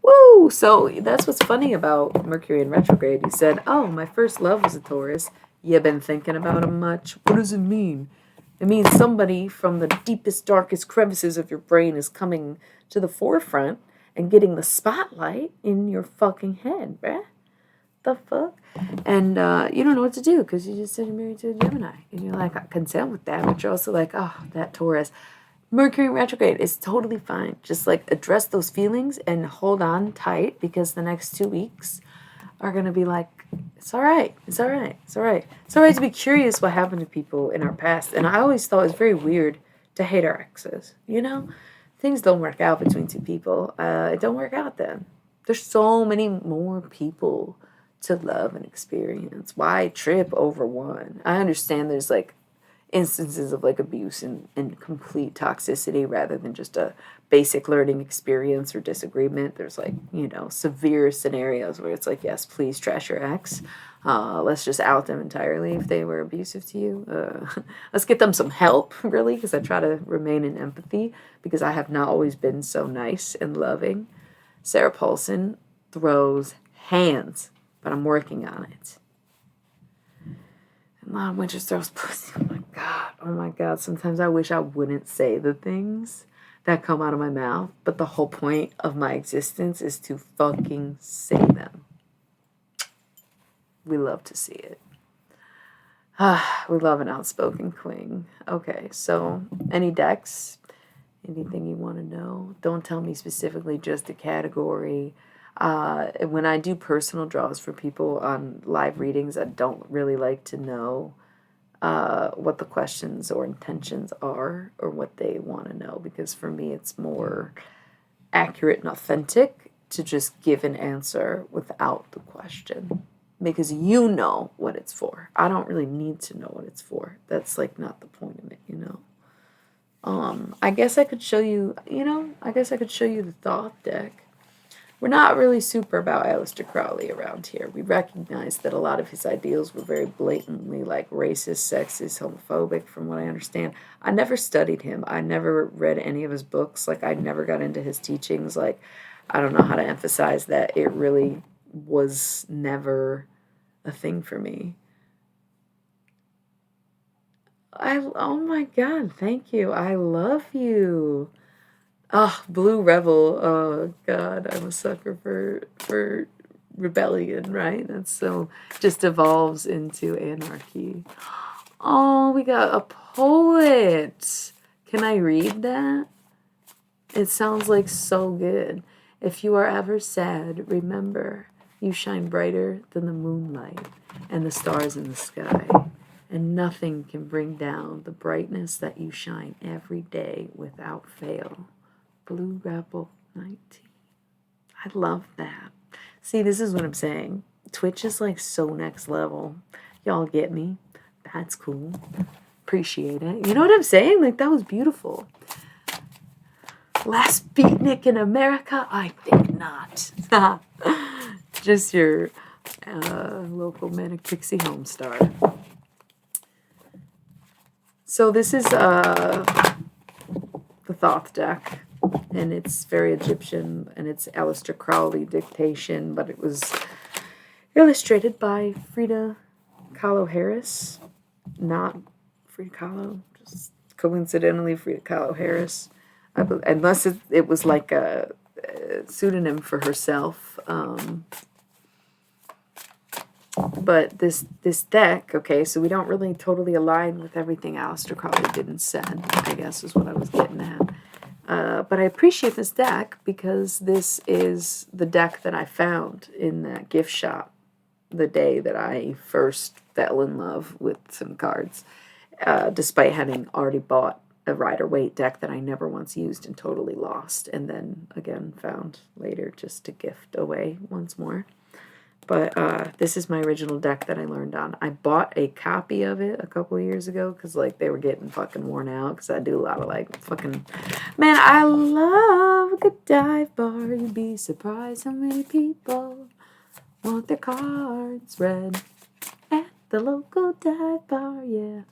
Woo! So that's what's funny about Mercury in retrograde. You said, oh, my first love was a Taurus. You been thinking about him much? What does it mean? It means somebody from the deepest, darkest crevices of your brain is coming to the forefront and getting the spotlight in your fucking head, bruh. The fuck? And you don't know what to do because you just said you're married to a Gemini. And you're like, I consent with that, but you're also like, oh, that Taurus. Mercury retrograde is totally fine. Just like address those feelings and hold on tight, because the next 2 weeks are going to be like, it's all right. It's all right. It's all right. It's all right to be curious what happened to people in our past. And I always thought it was very weird to hate our exes. You know, things don't work out between two people. It don't work out then. There's so many more people to love and experience. Why trip over one? I understand there's like instances of like abuse and complete toxicity rather than just a basic learning experience or disagreement. There's like, severe scenarios where it's like, yes, please trash your ex. Let's just out them entirely if they were abusive to you. Let's get them some help, really, because I try to remain in empathy because I have not always been so nice and loving. Sarah Paulson throws hands, but I'm working on it. And Mom Winters throws pussy. Oh my God. Sometimes I wish I wouldn't say the things that come out of my mouth, but the whole point of my existence is to fucking say them. We love to see it. We love an outspoken queen. Okay, so any decks? Anything you want to know? Don't tell me specifically just a category. When I do personal draws for people on live readings, I don't really like to know what the questions or intentions are or what they want to know, because for me it's more accurate and authentic to just give an answer without the question, because you know what it's for. I don't really need to know what it's for. That's like not the point of it, you know. I guess I could show you, I guess I could show you the Thoth deck. We're not really super about Aleister Crowley around here. We recognize that a lot of his ideals were very blatantly like racist, sexist, homophobic, from what I understand. I never studied him. I never read any of his books. Like, I never got into his teachings. Like, I don't know how to emphasize that. It really was never a thing for me. Oh my God, thank you. I love you. Oh, Blue Rebel. Oh God, I'm a sucker for rebellion, right? That's so just evolves into anarchy. Oh, we got a poet. Can I read that? It sounds like so good. If you are ever sad, remember you shine brighter than the moonlight and the stars in the sky, and nothing can bring down the brightness that you shine every day without fail. Blue Rebel 19. I love that. See, this is what I'm saying. Twitch is like so next level. Y'all get me? That's cool. Appreciate it. You know what I'm saying? Like, that was beautiful. Last beatnik in America? I think not. Just your local Manic Pixie home star. So this is the Thoth deck, and it's very Egyptian, and it's Aleister Crowley dictation, but it was illustrated by Frida Kahlo Harris. Not Frida Kahlo, just coincidentally Frida Kahlo Harris. Unless it was like a pseudonym for herself. But this deck, okay, so we don't really totally align with everything Aleister Crowley did and said, I guess is what I was getting at. But I appreciate this deck because this is the deck that I found in that gift shop the day that I first fell in love with some cards, despite having already bought a Rider-Waite deck that I never once used and totally lost, and then again found later just to gift away once more. But this is my original deck that I learned on. I bought a copy of it a couple of years ago because, like, they were getting fucking worn out because I do a lot of, like, fucking... Man, I love a good dive bar. You'd be surprised how many people want their cards read at the local dive bar, yeah.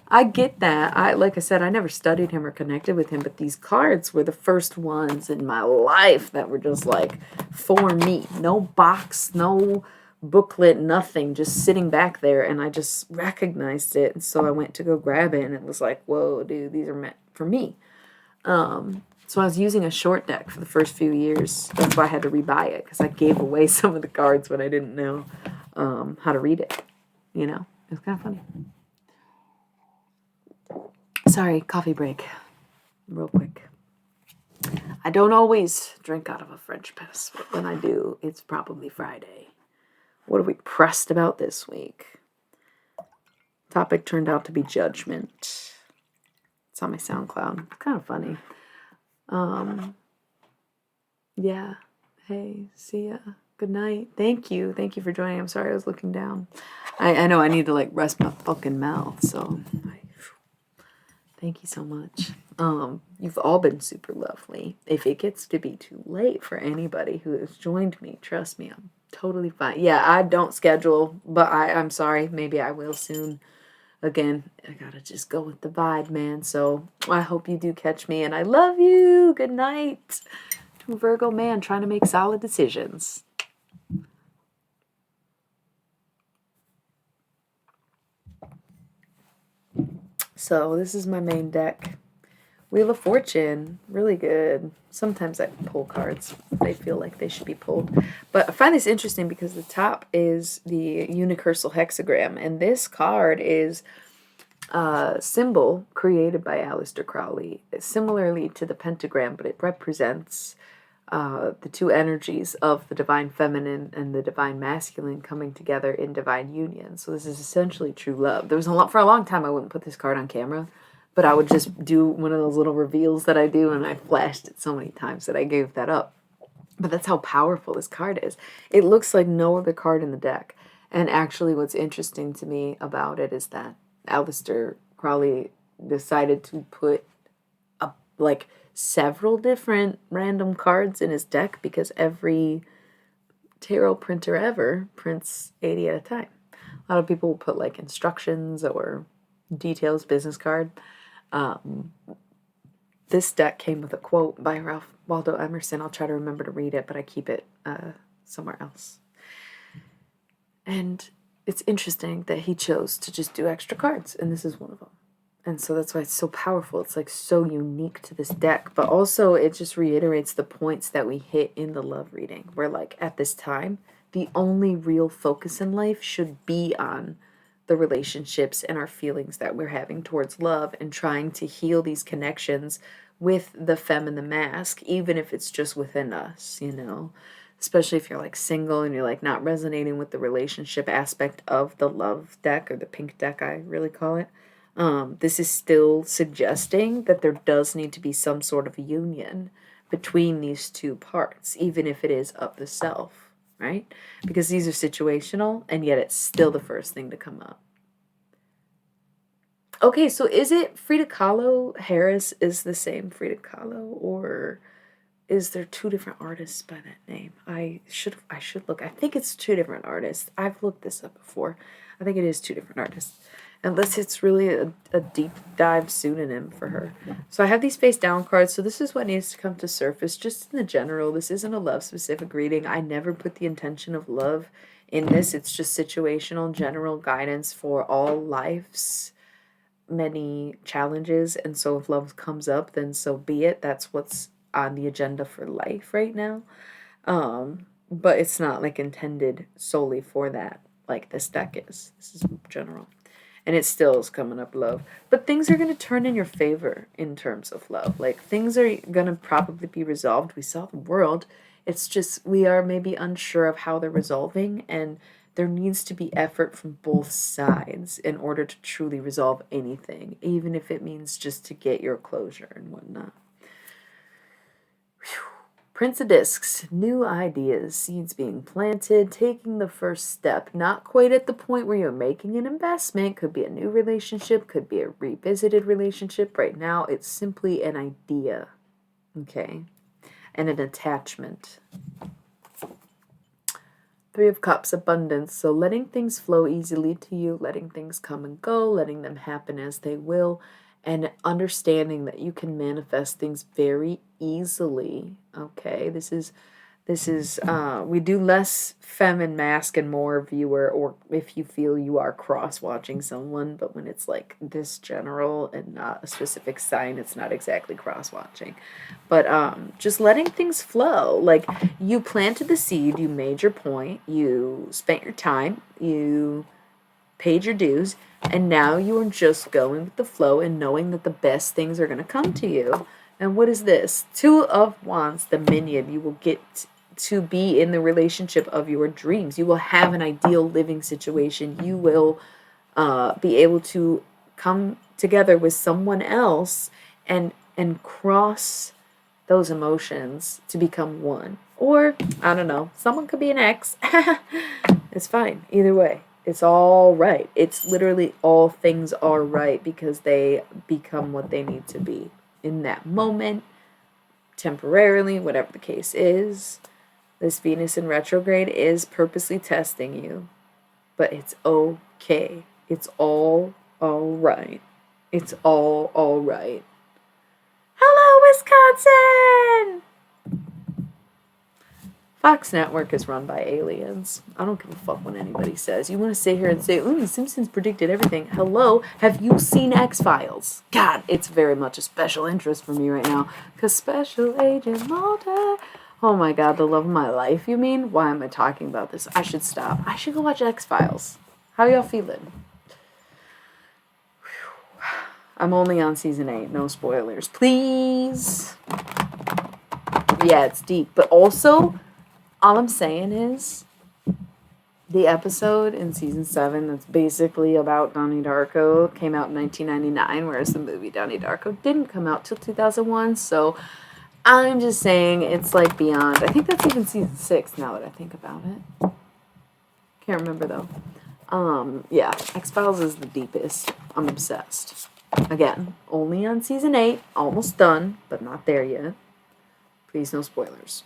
I get that. Like I said, I never studied him or connected with him, but these cards were the first ones in my life that were just like for me. No box, no booklet, nothing, just sitting back there, and I just recognized it, and so I went to go grab it, and it was like, whoa, dude, these are meant for me. So I was using a short deck for the first few years. That's why I had to rebuy it, because I gave away some of the cards when I didn't know how to read it. You know, it was kind of funny. Sorry, coffee break. Real quick. I don't always drink out of a French press, but when I do, it's probably Friday. What are we pressed about this week? Topic turned out to be judgment. It's on my SoundCloud. It's kind of funny. Yeah. Hey, see ya. Good night. Thank you. Thank you for joining. I'm sorry I was looking down. I know I need to, like, rest my fucking mouth, so... Thank you so much. You've all been super lovely. If it gets to be too late for anybody who has joined me, trust me, I'm totally fine. Yeah, I don't schedule, but I'm sorry. Maybe I will soon. Again, I gotta just go with the vibe, man. So I hope you do catch me, and I love you. Good night. To a Virgo man trying to make solid decisions. So this is my main deck. Wheel of Fortune, really good. Sometimes I pull cards. They feel like they should be pulled. But I find this interesting because the top is the unicursal hexagram. And this card is a symbol created by Aleister Crowley, similarly to the pentagram, but it represents the two energies of the divine feminine and the divine masculine coming together in divine union. So this is essentially true love. There was for a long time I wouldn't put this card on camera, but I would just do one of those little reveals that I do, and I flashed it so many times that I gave that up. But that's how powerful this card is. It looks like no other card in the deck. And actually what's interesting to me about it is that Aleister Crowley decided to put several different random cards in his deck because every tarot printer ever prints 80 at a time. A lot of people will put like instructions or details, business card. This deck came with a quote by Ralph Waldo Emerson. I'll try to remember to read it, but I keep it somewhere else. And it's interesting that he chose to just do extra cards, and this is one of them. And so that's why it's so powerful. It's like so unique to this deck, but also it just reiterates the points that we hit in the love reading, where like at this time, the only real focus in life should be on the relationships and our feelings that we're having towards love and trying to heal these connections with the femme and the mask, even if it's just within us, you know, especially if you're like single and you're like not resonating with the relationship aspect of the love deck, or the pink deck, I really call it. This is still suggesting that there does need to be some sort of union between these two parts, even if it is of the self, right? Because these are situational, and yet it's still the first thing to come up. Okay, so is it Frida Kahlo Harris is the same Frida Kahlo, or is there two different artists by that name? I should look. I think it's two different artists. I've looked this up before. I think it is two different artists. Unless it's really a deep dive pseudonym for her. So I have these face down cards. So this is what needs to come to surface. Just in the general, this isn't a love specific reading. I never put the intention of love in this. It's just situational, general guidance for all life's many challenges. And so if love comes up, then so be it. That's what's on the agenda for life right now. But it's not like intended solely for that, like this deck is. This is general. And it still is coming up love. But things are going to turn in your favor in terms of love. Like, things are going to probably be resolved. We saw the world. It's just we are maybe unsure of how they're resolving. And there needs to be effort from both sides in order to truly resolve anything. Even if it means just to get your closure and whatnot. Whew. Prince of Discs, new ideas, seeds being planted, taking the first step, not quite at the point where you're making an investment, could be a new relationship, could be a revisited relationship. Right now, it's simply an idea, okay, and an attachment. Three of Cups, abundance, so letting things flow easily to you, letting things come and go, letting them happen as they will, and understanding that you can manifest things very easily, okay? This is we do less femme and mask and more viewer, or if you feel you are cross-watching someone, but when it's like this general and not a specific sign, it's not exactly cross-watching. But just letting things flow. Like, you planted the seed, you made your point, you spent your time, you paid your dues, and now you are just going with the flow and knowing that the best things are going to come to you. And what is this? Two of Wands, the minion. You will get to be in the relationship of your dreams. You will have an ideal living situation. You will be able to come together with someone else and cross those emotions to become one. Or, I don't know, someone could be an ex. It's fine. Either way. It's all right. It's literally all things are right because they become what they need to be in that moment, temporarily, whatever the case is. This Venus in retrograde is purposely testing you, but it's okay. It's all right. It's all right. Hello, Wisconsin! Fox Network is run by aliens. I don't give a fuck what anybody says. You want to sit here and say, ooh, Simpsons predicted everything. Hello, have you seen X-Files? God, it's very much a special interest for me right now. Because Special Agent Mulder... Oh my God, the love of my life, you mean? Why am I talking about this? I should stop. I should go watch X-Files. How y'all feeling? I'm only on season 8. No spoilers. Please. Yeah, it's deep. But also, all I'm saying is the episode in season 7 that's basically about Donnie Darko came out in 1999, whereas the movie Donnie Darko didn't come out till 2001. So I'm just saying it's like beyond. I think that's even season 6 now that I think about it. Can't remember though. Yeah, X-Files is the deepest. I'm obsessed. Again, only on season 8, almost done, but not there yet. Please, no spoilers.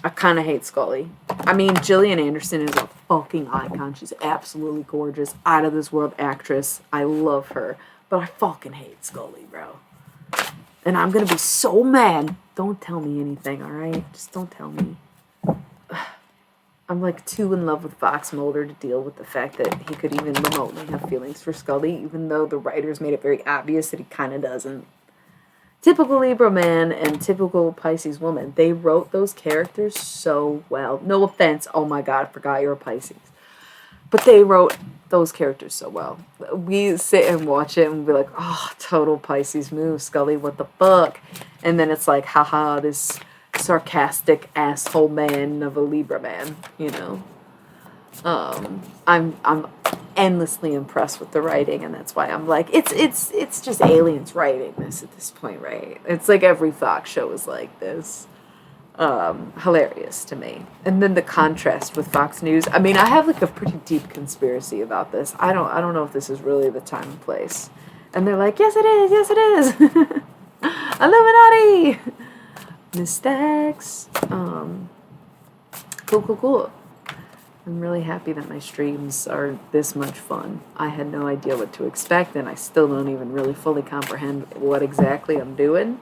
I kind of hate Scully. I mean, Gillian Anderson is a fucking icon. She's absolutely gorgeous, out of this world actress. I love her, but I fucking hate Scully, bro. And I'm gonna be so mad. Don't tell me anything, alright? Just don't tell me. I'm like too in love with Fox Mulder to deal with the fact that he could even remotely have feelings for Scully, even though the writers made it very obvious that he kind of doesn't. Typical Libra man and typical Pisces woman. They wrote those characters so well. No offense. Oh my God, I forgot you're a Pisces. But they wrote those characters so well. We sit and watch it and be like, oh, total Pisces move, Scully, what the fuck? And then it's like, haha, this sarcastic asshole man of a Libra man, you know. I'm endlessly impressed with the writing, and that's why I'm like, it's just aliens writing this at this point, right? It's like every Fox show is like this. Hilarious to me. And then the contrast with Fox News. I mean, I have like a pretty deep conspiracy about this. I don't know if this is really the time and place. And they're like, yes it is. Illuminati. Mistakes. Cool. I'm really happy that my streams are this much fun. I had no idea what to expect, and I still don't even really fully comprehend what exactly I'm doing.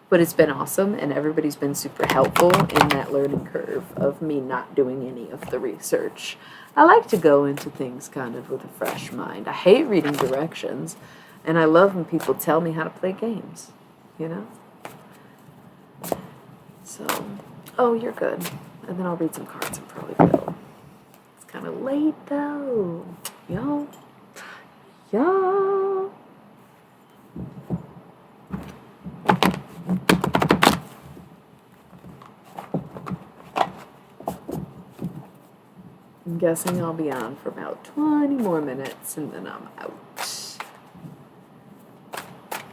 But it's been awesome, and everybody's been super helpful in that learning curve of me not doing any of the research. I like to go into things kind of with a fresh mind. I hate reading directions, and I love when people tell me how to play games, you know? So, oh, you're good. And then I'll read some cards and probably go. It's kind of late, though. Yo. I'm guessing I'll be on for about 20 more minutes and then I'm out.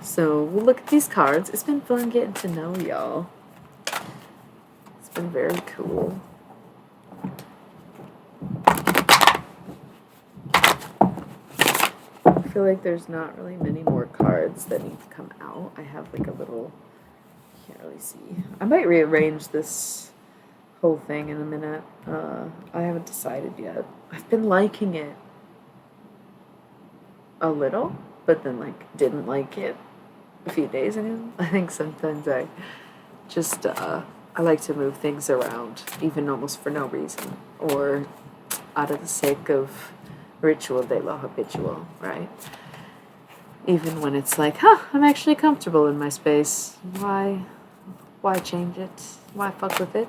So we'll look at these cards. It's been fun getting to know y'all. It's been very cool. I feel like there's not really many more cards that need to come out. I have like a little, can't really see. I might rearrange this whole thing in a minute. I haven't decided yet. I've been liking it a little, but then like didn't like it a few days ago. I think sometimes I just I like to move things around, even almost for no reason, or out of the sake of ritual de la habitual, right? Even when it's like, I'm actually comfortable in my space. Why change it? Why fuck with it?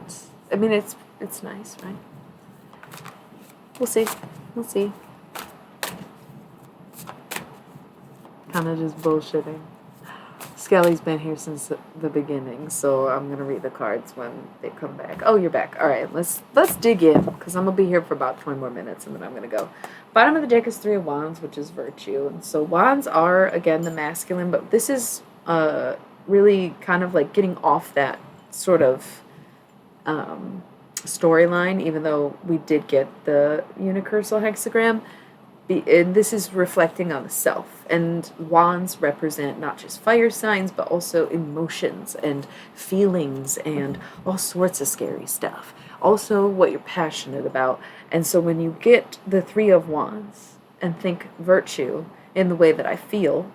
I mean, it's nice, right? We'll see. Kind of just bullshitting. Skelly's been here since the beginning, so I'm gonna read the cards when they come back. Oh, you're back. All right, let's dig in, because I'm gonna be here for about 20 more minutes, and then I'm gonna go. Bottom of the deck is 3 of Wands, which is virtue, and so Wands are again the masculine, but this is really kind of like getting off that sort of storyline, even though we did get the unicursal hexagram. And this is reflecting on the self, and wands represent not just fire signs but also emotions and feelings and all sorts of scary stuff, also what you're passionate about. And so when you get the 3 of Wands and think virtue in the way that I feel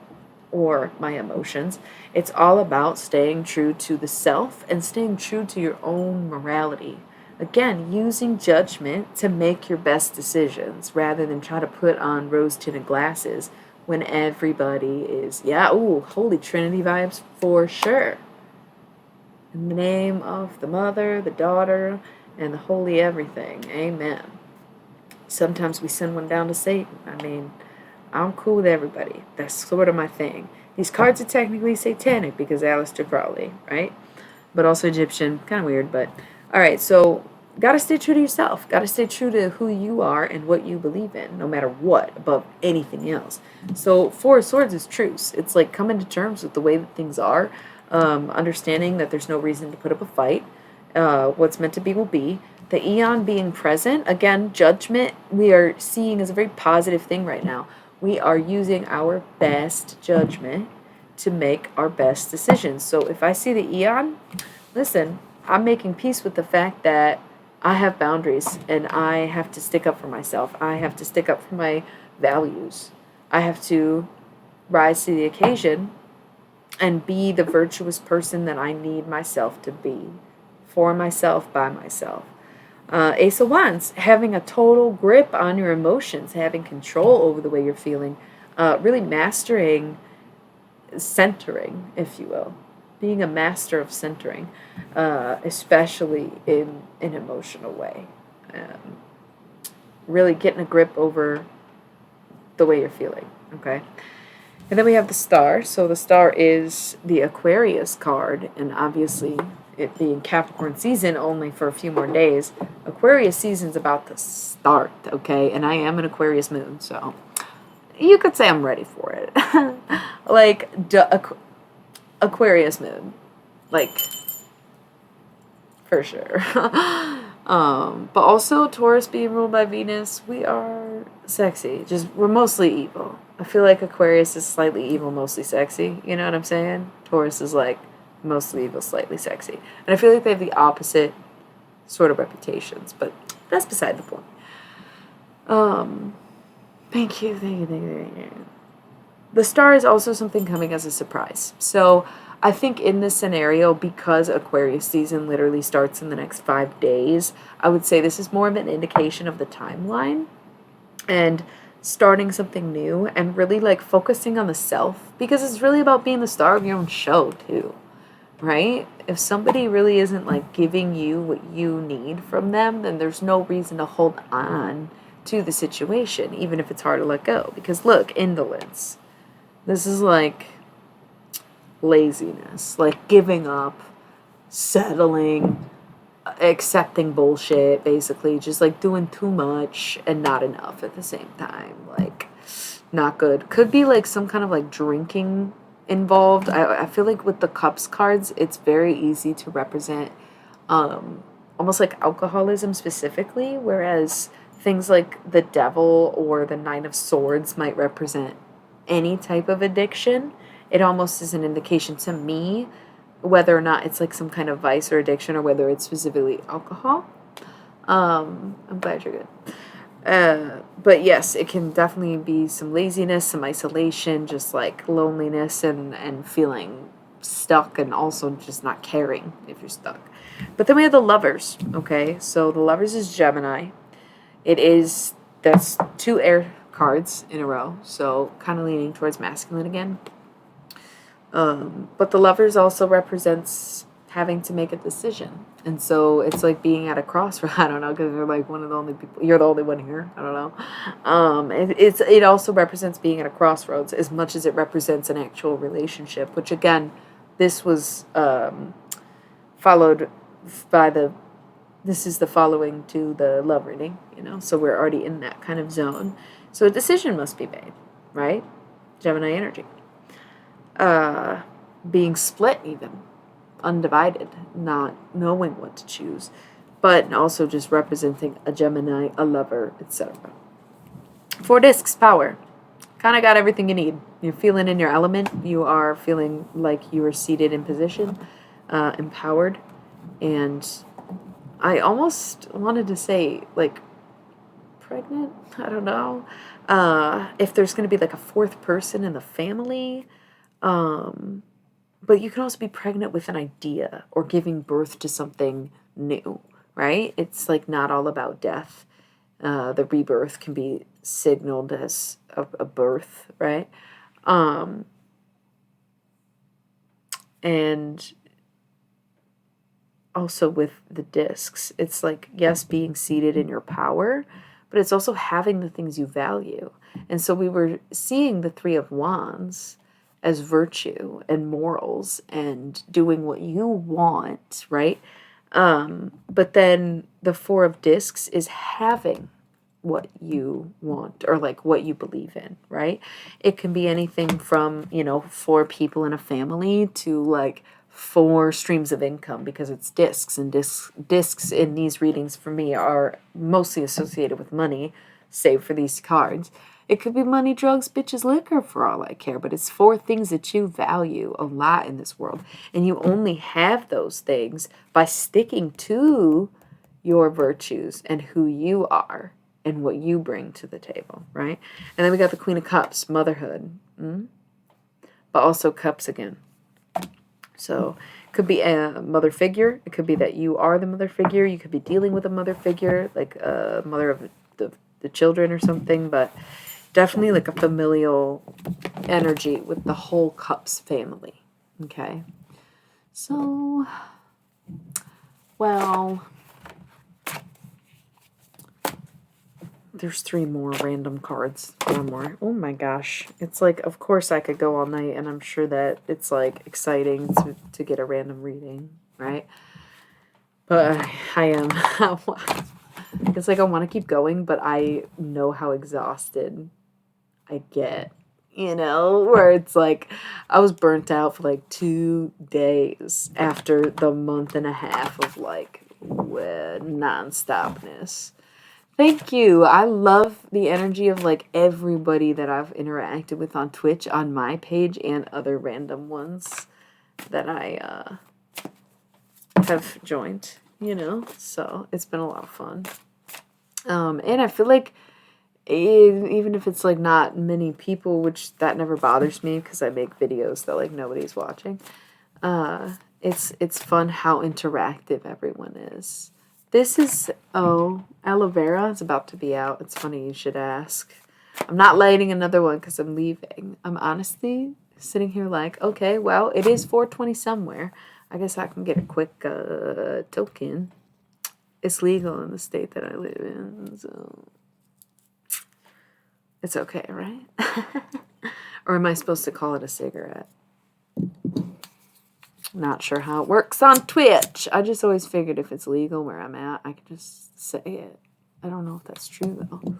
or my emotions, it's all about staying true to the self and staying true to your own morality. Again, using judgment to make your best decisions rather than try to put on rose-tinted glasses when everybody is, Holy Trinity vibes for sure. In the name of the Mother, the Daughter, and the Holy Everything. Amen. Sometimes we send one down to Satan. I mean, I'm cool with everybody. That's sort of my thing. These cards are technically satanic because Aleister Crowley, right? but also Egyptian. Kind of weird, but all right. So gotta stay true to yourself. Gotta stay true to who you are and what you believe in, no matter what, above anything else. So Four of Swords is truce. It's like coming to terms with the way that things are, understanding that there's no reason to put up a fight. What's meant to be will be. The Eon being present, again, judgment we are seeing as a very positive thing right now. We are using our best judgment to make our best decisions. So if I see the Eon, listen, I'm making peace with the fact that I have boundaries and I have to stick up for myself. I have to stick up for my values. I have to rise to the occasion and be the virtuous person that I need myself to be for myself, by myself. Ace of Wands, having a total grip on your emotions, having control over the way you're feeling, really mastering centering, if you will, being a master of centering, especially in an emotional way. Really getting a grip over the way you're feeling, okay? And then we have the Star. So the Star is the Aquarius card, and obviously it being Capricorn season only for a few more days, Aquarius season's about to start, okay? And I am an Aquarius moon, so you could say I'm ready for it. Like, Aquarius moon. Like, for sure. But also Taurus being ruled by Venus, we are sexy. We're mostly evil. I feel like Aquarius is slightly evil, mostly sexy. You know what I'm saying? Taurus is like mostly evil, slightly sexy. And I feel like they have the opposite sort of reputations, but that's beside the point. Thank you. The Star is also something coming as a surprise. So I think in this scenario, because Aquarius season literally starts in the next 5 days, I would say this is more of an indication of the timeline and starting something new and really like focusing on the self, because it's really about being the star of your own show too, right? If somebody really isn't like giving you what you need from them, then there's no reason to hold on to the situation, even if it's hard to let go. Because look, indolence. This is like laziness, like giving up, settling, accepting bullshit, basically just like doing too much and not enough at the same time. Like, not good. Could be like some kind of like drinking involved. I feel like with the Cups cards, it's very easy to represent almost like alcoholism specifically, whereas things like the Devil or the Nine of Swords might represent any type of addiction. It almost is an indication to me whether or not it's like some kind of vice or addiction, or whether it's specifically alcohol. I'm glad you're good. But yes, it can definitely be some laziness, some isolation, just like loneliness and feeling stuck, and also just not caring if you're stuck. But then we have the Lovers, okay? So the Lovers is Gemini. That's 2 air cards in a row, so kind of leaning towards masculine again. But the Lovers also represents having to make a decision. And so it's like being at a crossroads. I don't know, because you're like one of the only people, you're the only one here. I don't know. It also represents being at a crossroads as much as it represents an actual relationship, which again, this was followed by this is the following to the love reading, so we're already in that kind of zone. So a decision must be made, right? Gemini energy. Being split even, undivided, not knowing what to choose, but also just representing a Gemini, a lover, etc. 4 discs, power. Kind of got everything you need. You're feeling in your element. You are feeling like you are seated in position, empowered, and I almost wanted to say like pregnant. I don't know. If there's going to be like a 4th person in the family. But you can also be pregnant with an idea or giving birth to something new, right? It's like not all about death. The rebirth can be signaled as a birth, right? And also with the discs, it's like, yes, being seated in your power, but it's also having the things you value. And so we were seeing the 3 of Wands as virtue and morals and doing what you want, right? But then the Four of Discs is having what you want or like what you believe in, right? It can be anything from, 4 people in a family to like 4 streams of income, because it's discs, and discs in these readings for me are mostly associated with money, save for these cards. It could be money, drugs, bitches, liquor for all I care, but it's 4 things that you value a lot in this world. And you only have those things by sticking to your virtues and who you are and what you bring to the table, right? And then we got the Queen of Cups, motherhood, but also cups again. So it could be a mother figure. It could be that you are the mother figure. You could be dealing with a mother figure, like a mother of the children or something, but definitely like a familial energy with the whole Cups family, okay? So, well, there's 3 more random cards. 4 more. Oh my gosh. It's like, of course I could go all night, and I'm sure that it's like exciting to get a random reading, right? But I am. It's like I want to keep going, but I know how exhausted I get, where it's like I was burnt out for like 2 days after the month and a half of like non-stopness. Thank you. I love the energy of like everybody that I've interacted with on Twitch, on my page, and other random ones that I have joined, so it's been a lot of fun. And I feel like even if it's like not many people, which that never bothers me because I make videos that like nobody's watching, it's fun how interactive everyone is. This is, aloe vera is about to be out. It's funny you should ask. I'm not lighting another one because I'm leaving. I'm honestly sitting here like, okay, well, it is 4:20 somewhere. I guess I can get a quick token. It's legal in the state that I live in, so it's okay, right? Or am I supposed to call it a cigarette? Not sure how it works on Twitch. I just always figured if it's legal where I'm at, I could just say it. I don't know if that's true, though.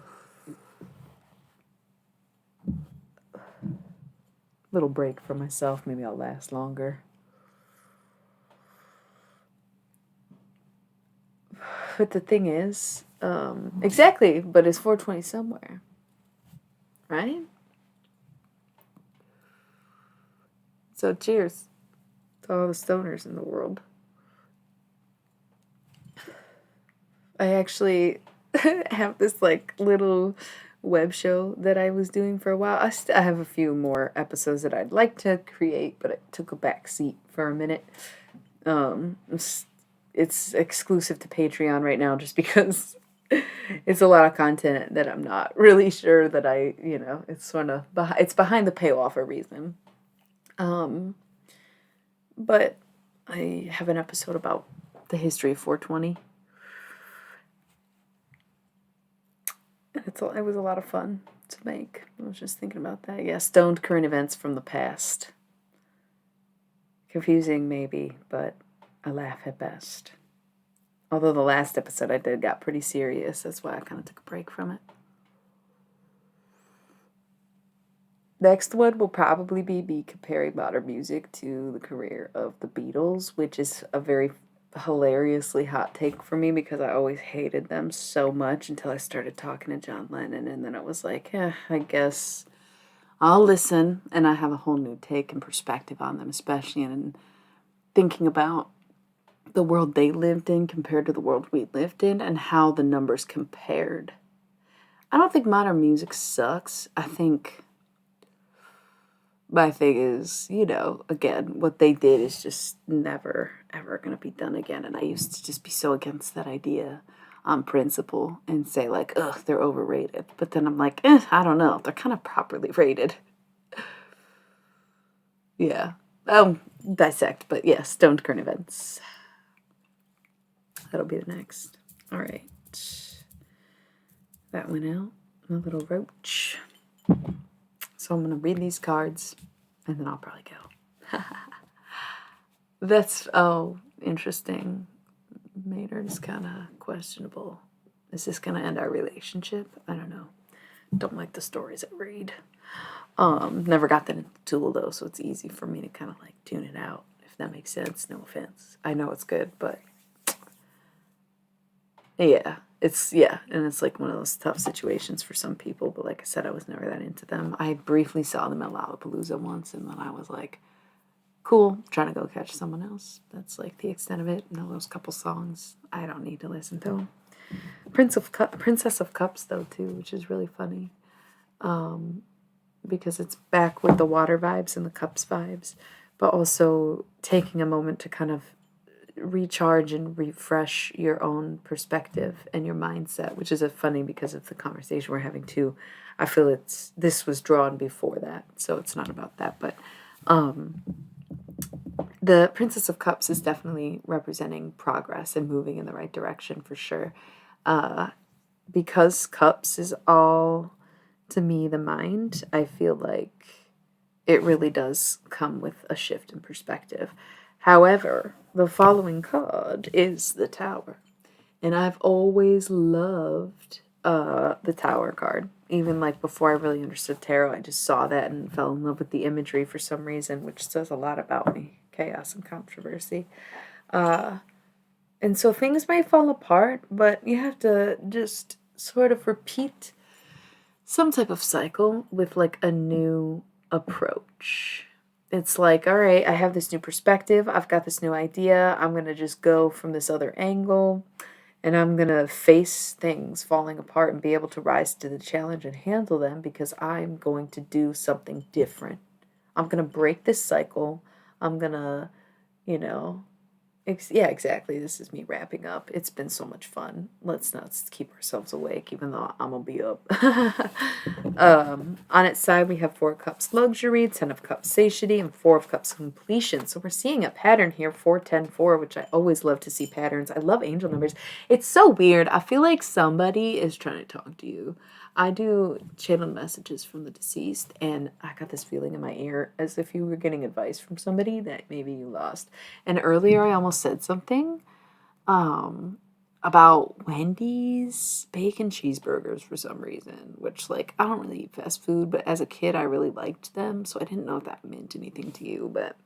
Little break for myself. Maybe I'll last longer. But the thing is, exactly, but it's 4:20 somewhere. Right? So cheers to all the stoners in the world. I actually have this like little web show that I was doing for a while. I have a few more episodes that I'd like to create, but it took a back seat for a minute. It's exclusive to Patreon right now just because it's a lot of content that I'm not really sure that it's sort of it's behind the paywall for a reason. But I have an episode about the history of 420. It was a lot of fun to make. I was just thinking about that. Yeah, stoned current events from the past. Confusing maybe, but I laugh at best. Although the last episode I did got pretty serious. That's why I kind of took a break from it. Next one will probably be me comparing modern music to the career of the Beatles, which is a very hilariously hot take for me because I always hated them so much until I started talking to John Lennon, and then I was like, I guess I'll listen, and I have a whole new take and perspective on them, especially in thinking about the world they lived in compared to the world we lived in and how the numbers compared. I don't think modern music sucks. I think my thing is, again, what they did is just never, ever going to be done again. And I used to just be so against that idea on principle and say, like, ugh, they're overrated. But then I'm like, I don't know. They're kind of properly rated. Yeah. Dissect. But yeah, stoned current events. That'll be the next. All right. That went out. My little roach. So I'm going to read these cards, and then I'll probably go. That's, oh, interesting. Mater's kind of questionable. Is this going to end our relationship? I don't know. Don't like the stories I read. Never got that into Tool, though, so it's easy for me to kind of, like, tune it out, if that makes sense. No offense. I know it's good, but yeah, and it's like one of those tough situations for some people, but like I said, I was never that into them. I briefly saw them at Lollapalooza once, and then I was like, cool, trying to go catch someone else. That's like the extent of it. Know those couple songs. I don't need to listen to them. Princess of Cups, though, too, which is really funny. Because it's back with the water vibes and the cups vibes, but also taking a moment to kind of recharge and refresh your own perspective and your mindset, which is funny because of the conversation we're having too. I feel this was drawn before that, so it's not about that, but the Princess of Cups is definitely representing progress and moving in the right direction for sure. Because cups is all, to me, the mind, I feel like it really does come with a shift in perspective. However, the following card is the Tower. And I've always loved the Tower card. Even like before I really understood tarot, I just saw that and fell in love with the imagery for some reason, which says a lot about me. Chaos and controversy. And so things might fall apart, but you have to just sort of repeat some type of cycle with like a new approach. It's like, all right, I have this new perspective. I've got this new idea. I'm going to just go from this other angle, and I'm going to face things falling apart and be able to rise to the challenge and handle them because I'm going to do something different. I'm going to break this cycle. I'm going to, yeah, exactly. This is me wrapping up. It's been so much fun. Let's not keep ourselves awake, even though I'm going to be up. On its side, we have 4 cups luxury, 10 of cups satiety, and 4 of cups completion. So we're seeing a pattern here, 4, 10, 4, which I always love to see patterns. I love angel numbers. It's so weird. I feel like somebody is trying to talk to you. I do channeled messages from the deceased, and I got this feeling in my ear as if you were getting advice from somebody that maybe you lost. And earlier I almost said something about Wendy's bacon cheeseburgers for some reason, which, like, I don't really eat fast food, but as a kid I really liked them, so I didn't know if that meant anything to you, but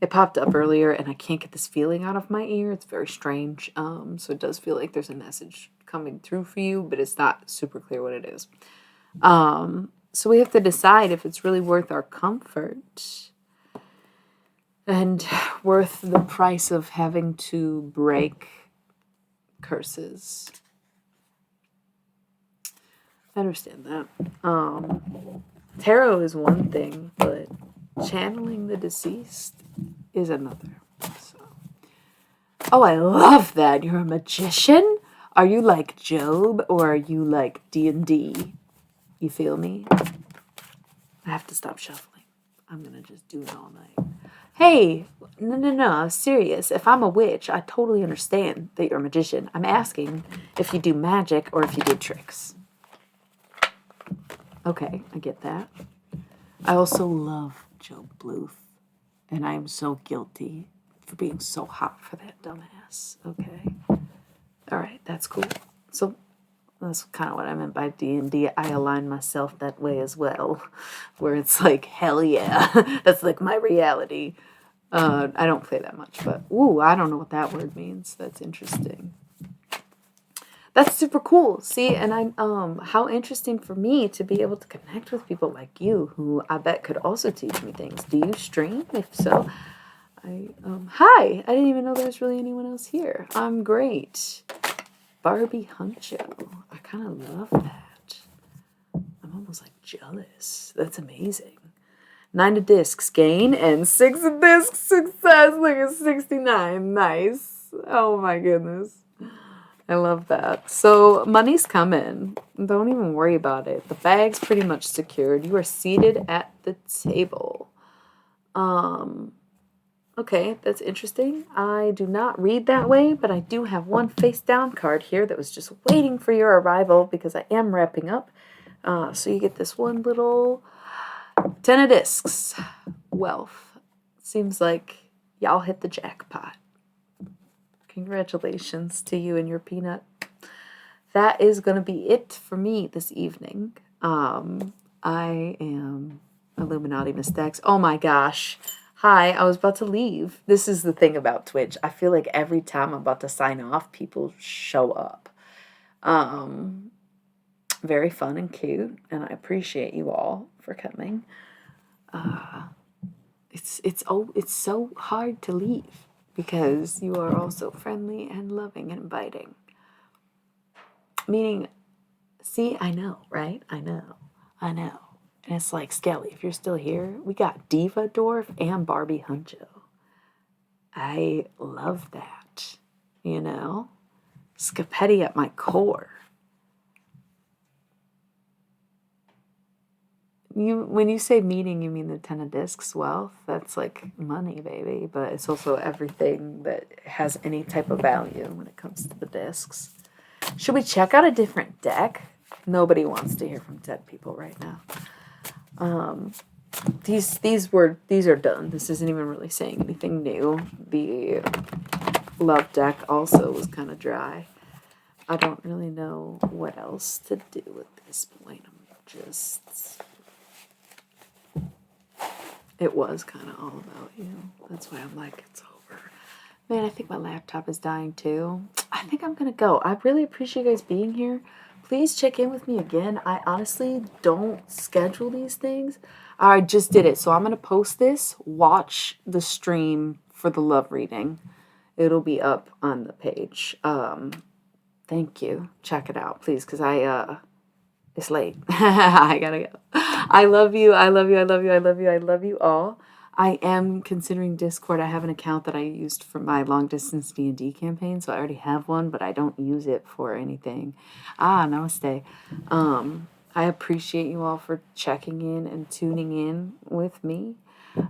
it popped up earlier, and I can't get this feeling out of my ear. It's very strange, so it does feel like there's a message coming through for you, but it's not super clear what it is. So we have to decide if it's really worth our comfort and worth the price of having to break curses. I understand that. Tarot is one thing, but channeling the deceased is another. So. Oh, I love that. You're a magician? Are you like Job, or are you like D&D? You feel me? I have to stop shuffling. I'm going to just do it all night. Hey, no, serious. If I'm a witch, I totally understand that you're a magician. I'm asking if you do magic or if you do tricks. Okay, I get that. I also love Job Bluth, and I am so guilty for being so hot for that dumbass. Okay. All right, that's cool. So that's kind of what I meant by D&D. I align myself that way as well, where it's like, hell yeah, that's like my reality. I don't play that much, but I don't know what that word means. That's interesting. That's super cool. See, and how interesting for me to be able to connect with people like you, who I bet could also teach me things. Do you stream? If so, hi. I didn't even know there was really anyone else here. I'm great. Barbie Huncho. I kind of love that. I'm almost like jealous. That's amazing. 9 of discs gain and 6 of discs success. Look at 69. Nice. Oh my goodness. I love that. So money's coming. Don't even worry about it. The bag's pretty much secured. You are seated at the table. Okay, that's interesting. I do not read that way, but I do have one face down card here that was just waiting for your arrival because I am wrapping up. So you get this one little 10 of discs. wealth. Seems like y'all hit the jackpot. Congratulations to you and your peanut. That is going to be it for me this evening. I am Illuminati Mistakes. Oh my gosh. Hi, I was about to leave. This is the thing about Twitch. I feel like every time I'm about to sign off, people show up. Very fun and cute, and I appreciate you all for coming. It's so hard to leave because you are all so friendly and loving and inviting. Meaning, see, I know, right? I know. And it's like, Skelly, if you're still here, we got Diva Dwarf and Barbie Huncho. I love that, you know? Scapetti at my core. When you say meaning, you mean the 10 of discs wealth? That's like money, baby. But it's also everything that has any type of value when it comes to the discs. Should we check out a different deck? Nobody wants to hear from dead people right now. These are done. This isn't even really saying anything new. The love deck also was kind of dry. I don't really know what else to do at this point. It was kind of all about you. That's why I'm like, it's over. Man, I think my laptop is dying too. I think I'm going to go. I really appreciate you guys being here. Please check in with me again. I honestly don't schedule these things. I just did it. So I'm going to post this. Watch the stream for the love reading. It'll be up on the page. Thank you. Check it out, please, because it's late. I gotta go. I love you. I love you. I love you. I love you. I love you all. I am considering Discord. I have an account that I used for my long distance D&D campaign, so I already have one, but I don't use it for anything. Namaste. I appreciate you all for checking in and tuning in with me.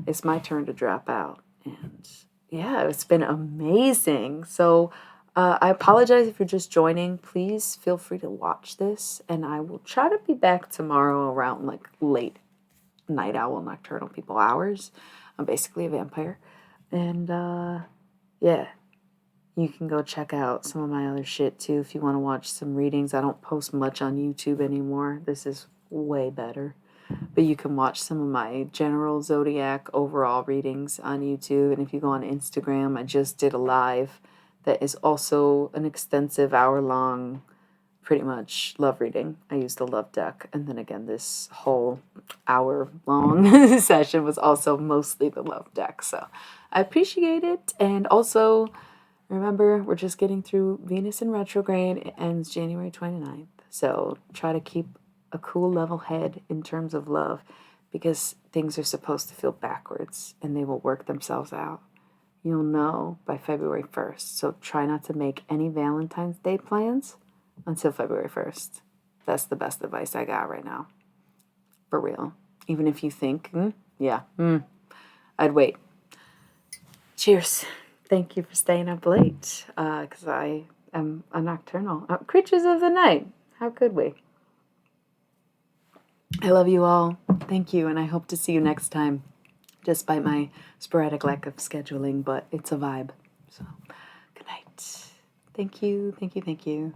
It's my turn to drop out, and yeah, it's been amazing. So I apologize if you're just joining. Please feel free to watch this, and I will try to be back tomorrow around like late night owl nocturnal people hours. I'm basically a vampire, and yeah, you can go check out some of my other shit too if you want to watch some readings. I don't post much on YouTube anymore. This is way better, but you can watch some of my general zodiac overall readings on YouTube. And if you go on Instagram, I just did a live that is also an extensive hour-long, pretty much, love reading. I used the love deck. And then again, this whole hour-long session was also mostly the love deck. So I appreciate it. And also, remember, we're just getting through Venus in retrograde. It ends January 29th. So try to keep a cool level head in terms of love, because things are supposed to feel backwards and they will work themselves out. You'll know by February 1st. So try not to make any Valentine's Day plans until February 1st. That's the best advice I got right now. For real. Even if you think, I'd wait. Cheers. Thank you for staying up late. Because I am a nocturnal. Creatures of the night. How could we? I love you all. Thank you. And I hope to see you next time. Despite my sporadic lack of scheduling, but it's a vibe. So, good night. Thank you, thank you, thank you.